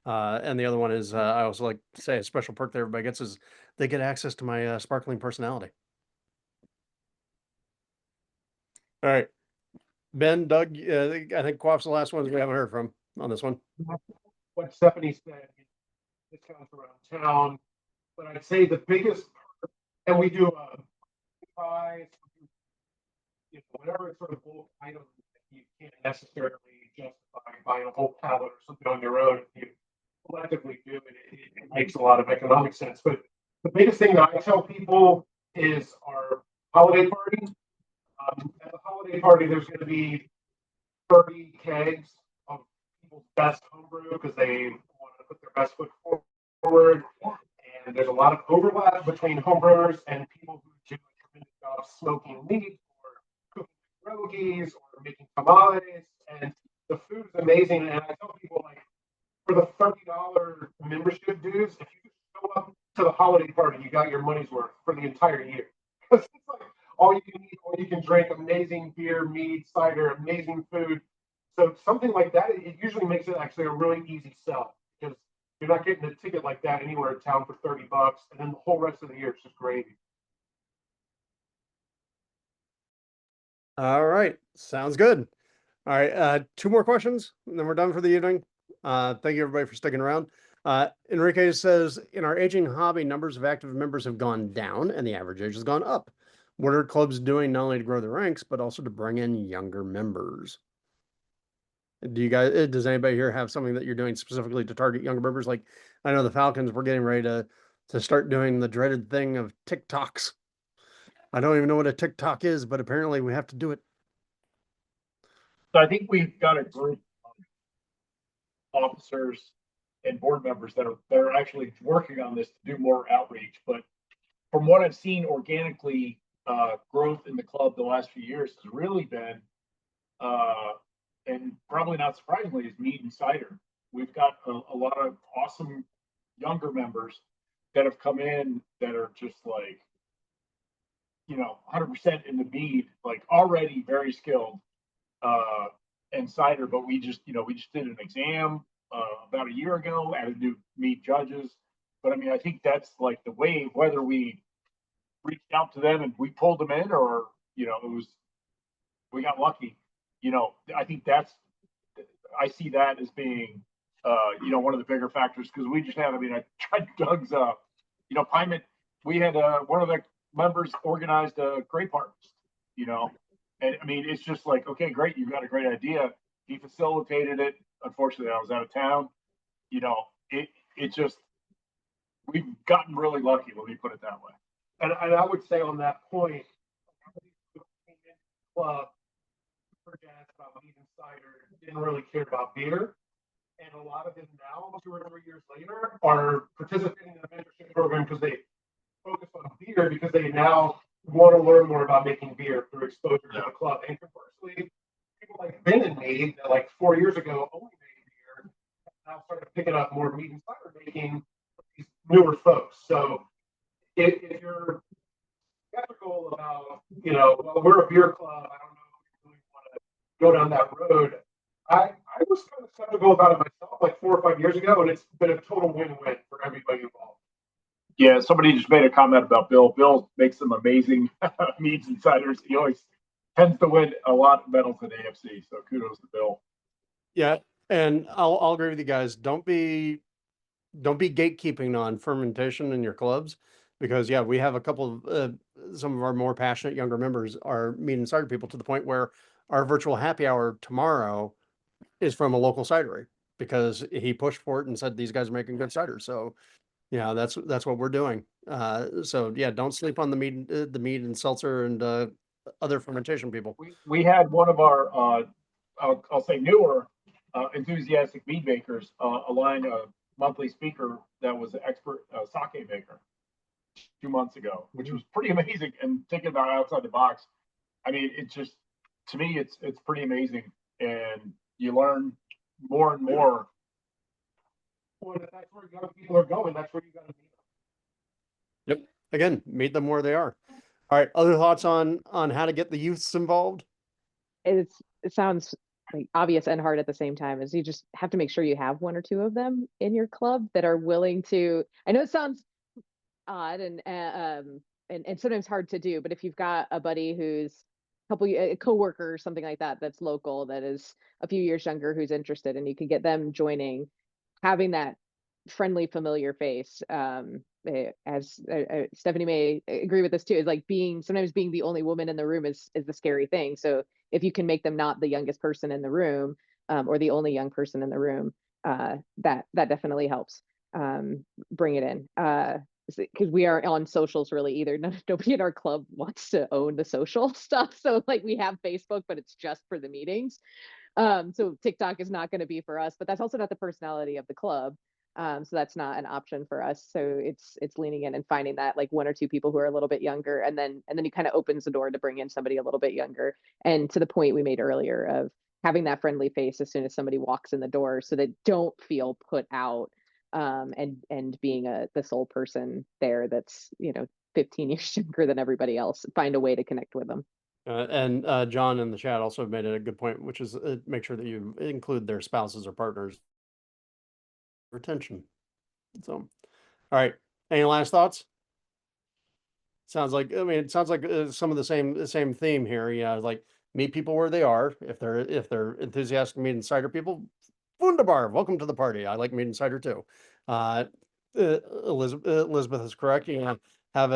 And the other one is, I also like to say, a special perk that everybody gets is they get access to my sparkling personality. All right. Ben, Doug, I think QUAFF's the last ones we haven't heard from on this one. What Stephanie said, discounts around town, but I'd say the biggest, and we do prize, whatever sort of bulk item that you can't necessarily justify buying a whole pallet or something on your own. If you collectively do it makes a lot of economic sense. But the biggest thing that I tell people is our holiday party. At the holiday party, there's going to be 30 kegs of people's best homebrew because they want to put their best foot forward. And there's a lot of overlap between homebrewers and people who do a tremendous job smoking meat or cooking pierogies or making tamales. And the food is amazing. And I tell people, like, for the $30 membership dues, if you show up to the holiday party, you got your money's worth for the entire year. Because it's like all you can eat, all you can drink, amazing beer, mead, cider, amazing food. So something like that, it usually makes it actually a really easy sell, because you're not getting a ticket like that anywhere in town for $30, and then the whole rest of the year is just gravy. All right, sounds good. All right, two more questions, and then we're done for the evening. Thank you everybody for sticking around. Enrique says, in our aging hobby, numbers of active members have gone down and the average age has gone up. What are clubs doing not only to grow their ranks, but also to bring in younger members? Do you guys, does anybody here have something that you're doing specifically to target younger members? Like, I know the Falcons, we're getting ready to start doing the dreaded thing of TikToks. I don't even know what a TikTok is, but apparently we have to do it. So I think we've got a group of officers and board members that are actually working on this to do more outreach. But from what I've seen organically, growth in the club the last few years has really been, and probably not surprisingly, is mead and cider. We've got a lot of awesome younger members that have come in that are just like, 100% in the mead, like already very skilled, and cider. But we just did an exam about a year ago, added new mead judges. But I mean, I think that's like the wave, whether we reached out to them and we pulled them in, or we got lucky. I think I see that as being one of the bigger factors, because we just had, I tried Doug's Pyman. We had one of the members organized a grape harvest, and I mean, it's just like, okay, great, you got a great idea. He facilitated it. Unfortunately, I was out of town. It just, we've gotten really lucky, let me put it that way. And I would say on that point, club about mead and cider, didn't really care about beer. And a lot of them now, 2 or 3 years later, are participating in the mentorship program because they focus on beer, because they now want to learn more about making beer through exposure to the club. And conversely, people like Ben and me that like 4 years ago only made beer, now started picking up more mead and cider making for these newer folks. So if you're skeptical about, well, we're a beer club, I don't know if we really want to go down that road. I was kind of skeptical about it myself like 4 or 5 years ago, and it's been a total win-win for everybody involved. Yeah, somebody just made a comment about Bill. Bill makes some amazing meads and ciders. He always tends to win a lot of medals at AFC, so kudos to Bill. Yeah, and I'll agree with you guys. Don't be gatekeeping on fermentation in your clubs, because we have a couple of some of our more passionate younger members are mead and cider people, to the point where our virtual happy hour tomorrow is from a local cidery, because he pushed for it and said these guys are making good cider. So that's what we're doing. So don't sleep on the mead and seltzer and other fermentation people. We had one of our I'll say newer enthusiastic mead makers align a monthly speaker that was an expert sake maker 2 months ago, which was pretty amazing. And thinking about outside the box, I mean, it's just, to me, it's pretty amazing, and you learn more and more. Well, if that's where young people are going, that's where you got to meet them. Yep. Again, meet them where they are. All right. Other thoughts on how to get the youths involved? It sounds like obvious and hard at the same time, is you just have to make sure you have 1 or 2 of them in your club that are willing to. I know it sounds odd and sometimes hard to do, but if you've got a buddy who's a coworker or something like that that's local, that is a few years younger, who's interested, and you can get them joining, having that friendly, familiar face. As Stephanie may agree with this too, is like sometimes being the only woman in the room is the scary thing. So if you can make them not the youngest person in the room, or the only young person in the room, that definitely helps bring it in. Because we are on socials really either. Nobody in our club wants to own the social stuff. So like, we have Facebook, but it's just for the meetings. So TikTok is not going to be for us, but that's also not the personality of the club. So that's not an option for us. So it's leaning in and finding that like 1 or 2 people who are a little bit younger, and then it kind of opens the door to bring in somebody a little bit younger. And to the point we made earlier of having that friendly face as soon as somebody walks in the door, so they don't feel put out, and being the sole person there that's 15 years younger than everybody else, find a way to connect with them. And John in the chat also made a good point, which is make sure that you include their spouses or partners. Retention. So, all right. Any last thoughts? Sounds like, it sounds like some of the same theme here. Like meet people where they are. If they're enthusiastic to meet insider people, wunderbar, welcome to the party. I like meeting cider too. Elizabeth is correct. You know, have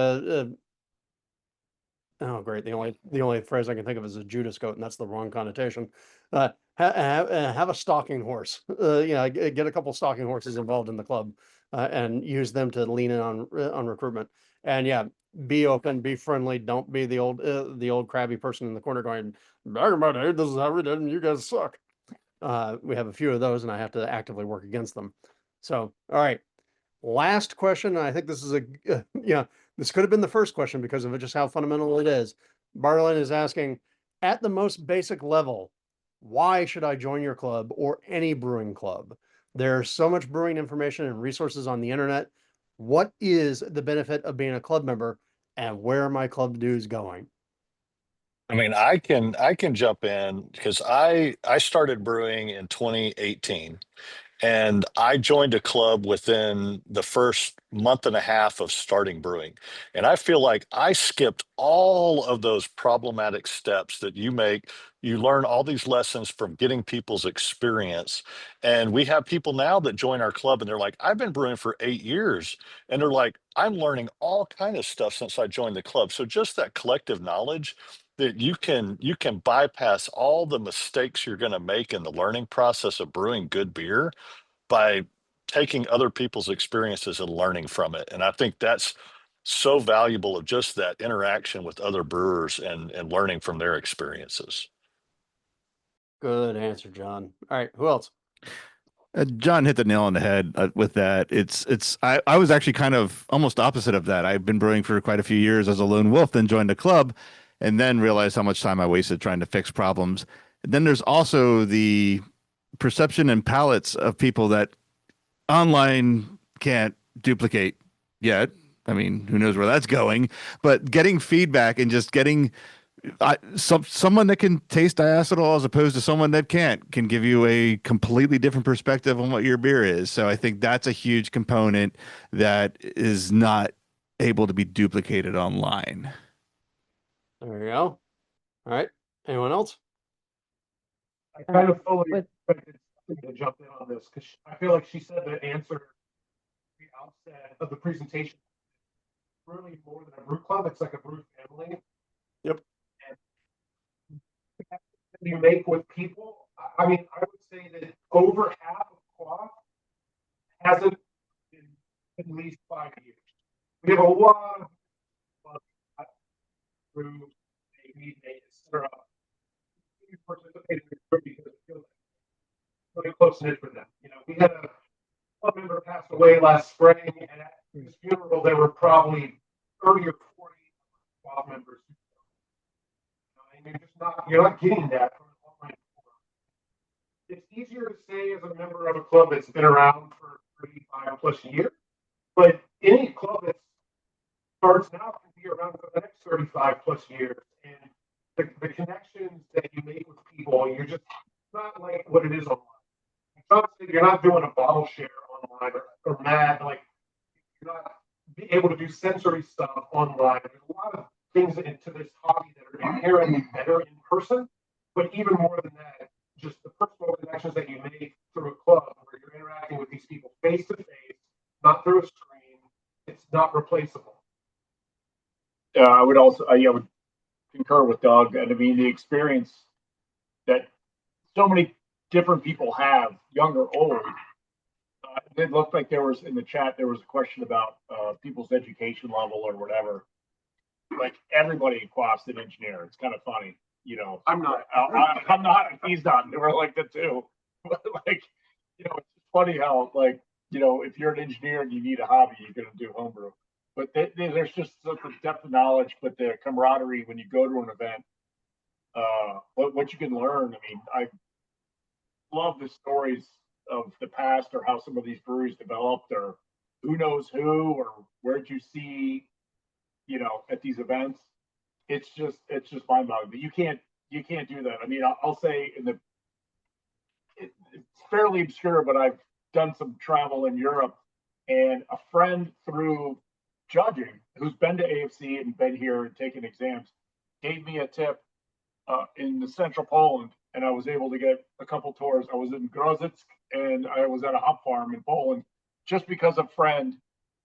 oh great, the only phrase I can think of is a Judas goat, and that's the wrong connotation. Have a stalking horse. You know, get a couple stalking horses involved in the club, and use them to lean in on recruitment. And yeah, be open, be friendly. Don't be the old crabby person in the corner going, "Back in my day, this is how we did, and you guys suck." We have a few of those, and I have to actively work against them. So, all right. Last question. I think this is yeah, this could have been the first question because of just how fundamental it is. Barlin is asking, at the most basic level, why should I join your club or any brewing club? There's so much brewing information and resources on the internet. What is the benefit of being a club member, and where are my club dues going? I mean, I can jump in because I started brewing in 2018. And I joined a club within the first month and a half of starting brewing. And I feel like I skipped all of those problematic steps that you make. You learn all these lessons from getting people's experience. And we have people now that join our club and they're like, I've been brewing for 8 years. And they're like, I'm learning all kind of stuff since I joined the club. So just that collective knowledge that you can bypass all the mistakes you're going to make in the learning process of brewing good beer by taking other people's experiences and learning from it. And I think that's so valuable of just that interaction with other brewers and learning from their experiences. Good answer, John. All right, who else? John hit the nail on the head with that. I was actually kind of almost opposite of that. I've been brewing for quite a few years as a lone wolf, then joined a club, and then realized how much time I wasted trying to fix problems. And then there's also the perception and palates of people that online can't duplicate yet. I mean, who knows where that's going? But getting feedback and just getting someone that can taste diacetyl as opposed to someone that can't can give you a completely different perspective on what your beer is. So I think that's a huge component that is not able to be duplicated online. There you go. All right. Anyone else? I kind of fully with- expected something to jump in on this because I feel like she said the answer at the outset of the presentation. Really more than a brew club, it's like a brew family. Yep. And you make with people. I mean, I would say that over half of QUAFF hasn't been at least 5 years. We have a lot of brew, maybe, etc. We participate in the group because it feels really close knit for them. You know, we had a club member pass away last spring, and at his funeral, there were probably 30 or 40 QUAFF members. And you're not getting that from an online forum. It's easier to say as a member of a club that's been around for 35+ years, but any club that starts now can be around for the next 35+ years. And the connections that you make with people, you're just not like what it is online. You're not doing a bottle share online or mad, like you're not be able to do sensory stuff online. There's a lot of things into this hobby that are inherently better in person, but even more than that, just the personal connections that you make through a club where you're interacting with these people face to face, not through a screen, it's not replaceable. I would concur with Doug. And I mean, the experience that so many different people have, young or old. It looked like there was in the chat, there was a question about people's education level or whatever. Like everybody in QUAFF's an engineer. It's kind of funny, you know. I'm not. I'm not. He's not. We're like that too. But like, you know, it's funny how like, you know, if you're an engineer and you need a hobby, you're going to do homebrew. But there's just such a depth of knowledge, but the camaraderie when you go to an event, what you can learn. I mean, I love the stories of the past or how some of these breweries developed or who knows who or where'd you see, you know, at these events. It's just mind-boggling. But you can't do that. I mean, I'll say it's fairly obscure, but I've done some travel in Europe, and a friend through judging who's been to AFC and been here and taken exams gave me a tip in the central Poland, and I was able to get a couple tours. I was in Grodzisk and I was at a hop farm in Poland just because of friend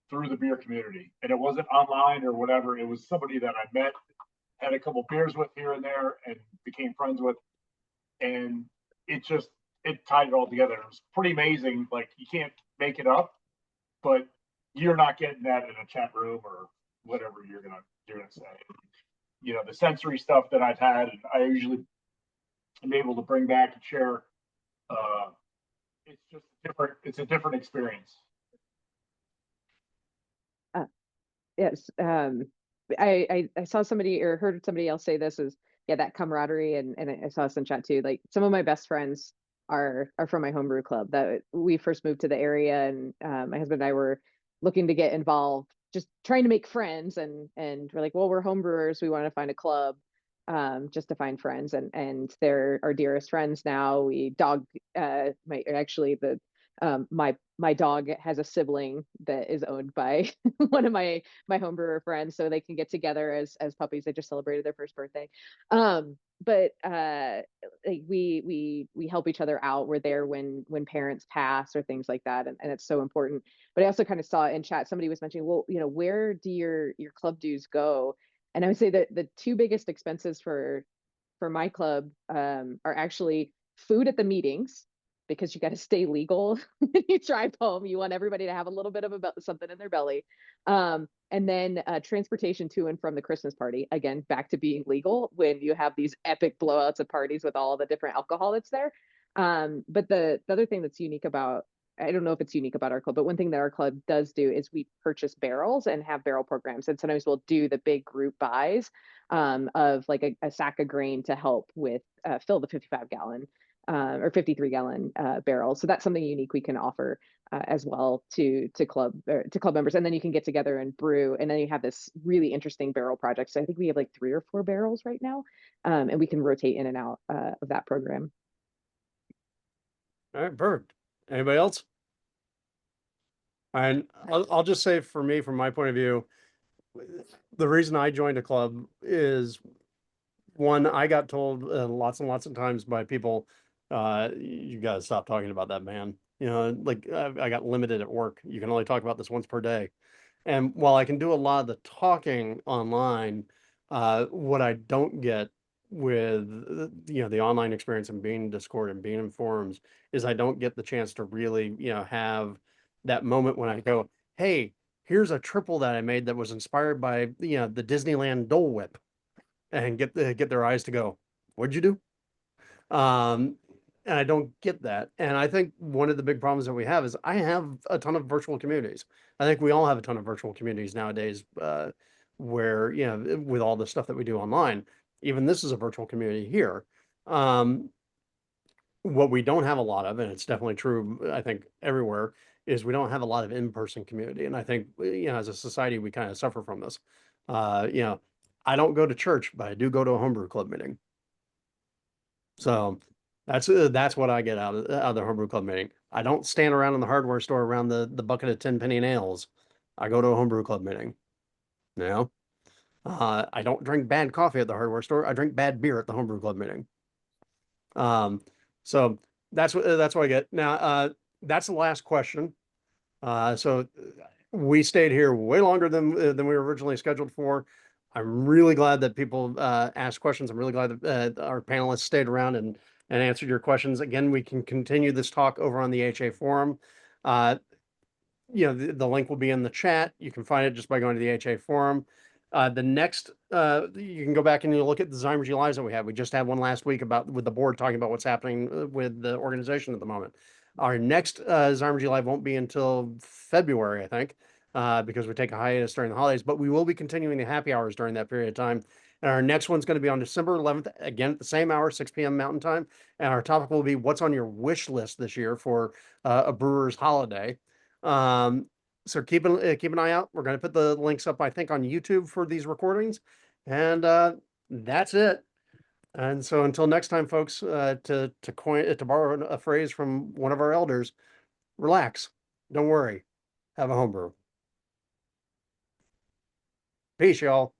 through the beer community. And it wasn't online or whatever. It was somebody that I met, had a couple beers with here and there, and became friends with. And it tied it all together. It was pretty amazing. Like, you can't make it up, but you're not getting that in a chat room or whatever you're gonna say. You know, the sensory stuff that I've had, and I usually am able to bring back and share. It's just different. It's a different experience. Yes. I saw somebody or heard somebody else say this is, yeah, that camaraderie, and I saw this in chat too. Like, some of my best friends are from my homebrew club. That we first moved to the area, and my husband and I were looking to get involved, just trying to make friends, and we're like, well, we're homebrewers, we want to find a club, just to find friends, and they're our dearest friends now. We my dog has a sibling that is owned by one of my homebrewer friends, so they can get together as puppies. They just celebrated their first birthday. But like, we help each other out. We're there when parents pass or things like that, and it's so important. But I also kind of saw in chat somebody was mentioning, well, you know, where do your club dues go? And I would say that the two biggest expenses for my club are actually food at the meetings, because you got to stay legal when you drive home. You want everybody to have a little bit of something in their belly. And then transportation to and from the Christmas party. Again, back to being legal when you have these epic blowouts of parties with all the different alcohol that's there. But the other thing that's unique about, I don't know if it's unique about our club, but one thing that our club does do is we purchase barrels and have barrel programs. And sometimes we'll do the big group buys of like a sack of grain to help with fill the 55-gallon or 53-gallon barrels. So that's something unique we can offer as well to club members. And then you can get together and brew, and then you have this really interesting barrel project. So I think we have like 3 or 4 barrels right now, and we can rotate in and out of that program. All right, perfect. Anybody else? And I'll just say, for me, from my point of view, the reason I joined a club is, one, I got told lots and lots of times by people, you gotta stop talking about that man. You know, like, I got limited at work. You can only talk about this once per day. And while I can do a lot of the talking online, what I don't get with, you know, the online experience and being in Discord and being in forums is I don't get the chance to really, you know, have that moment when I go, hey, here's a triple that I made that was inspired by, you know, the Disneyland Dole Whip, and get their eyes to go, what'd you do? And I don't get that. And I think one of the big problems that we have is I have a ton of virtual communities. I think we all have a ton of virtual communities nowadays, where, you know, with all the stuff that we do online, even this is a virtual community here. What we don't have a lot of, and it's definitely true, I think, everywhere, is we don't have a lot of in-person community. And I think, you know, as a society, we kind of suffer from this. You know, I don't go to church, but I do go to a homebrew club meeting. So that's what I get out of the homebrew club meeting. I don't stand around in the hardware store around the bucket of 10-penny nails. I go to a homebrew club meeting. You know, I don't drink bad coffee at the hardware store. I drink bad beer at the homebrew club meeting. So that's what I get. Now, that's the last question. So we stayed here way longer than we were originally scheduled for. I'm really glad that people asked questions. I'm really glad that our panelists stayed around and answered your questions. Again, we can continue this talk over on the HA forum. You know, the link will be in the chat. You can find it just by going to the HA forum. The next, you can go back and you look at the Zymergy Lives that we had. We just had one last week with the board talking about what's happening with the organization at the moment. Our next Zymergy Live won't be until February, I think, because we take a hiatus during the holidays, but we will be continuing the happy hours during that period of time. And our next one's going to be on December 11th, again at the same hour, 6 p.m. Mountain Time. And our topic will be what's on your wish list this year for a brewer's holiday. So keep an eye out. We're going to put the links up, I think, on YouTube for these recordings. And that's it. And so until next time, folks, to borrow a phrase from one of our elders, relax. Don't worry. Have a homebrew. Peace, y'all.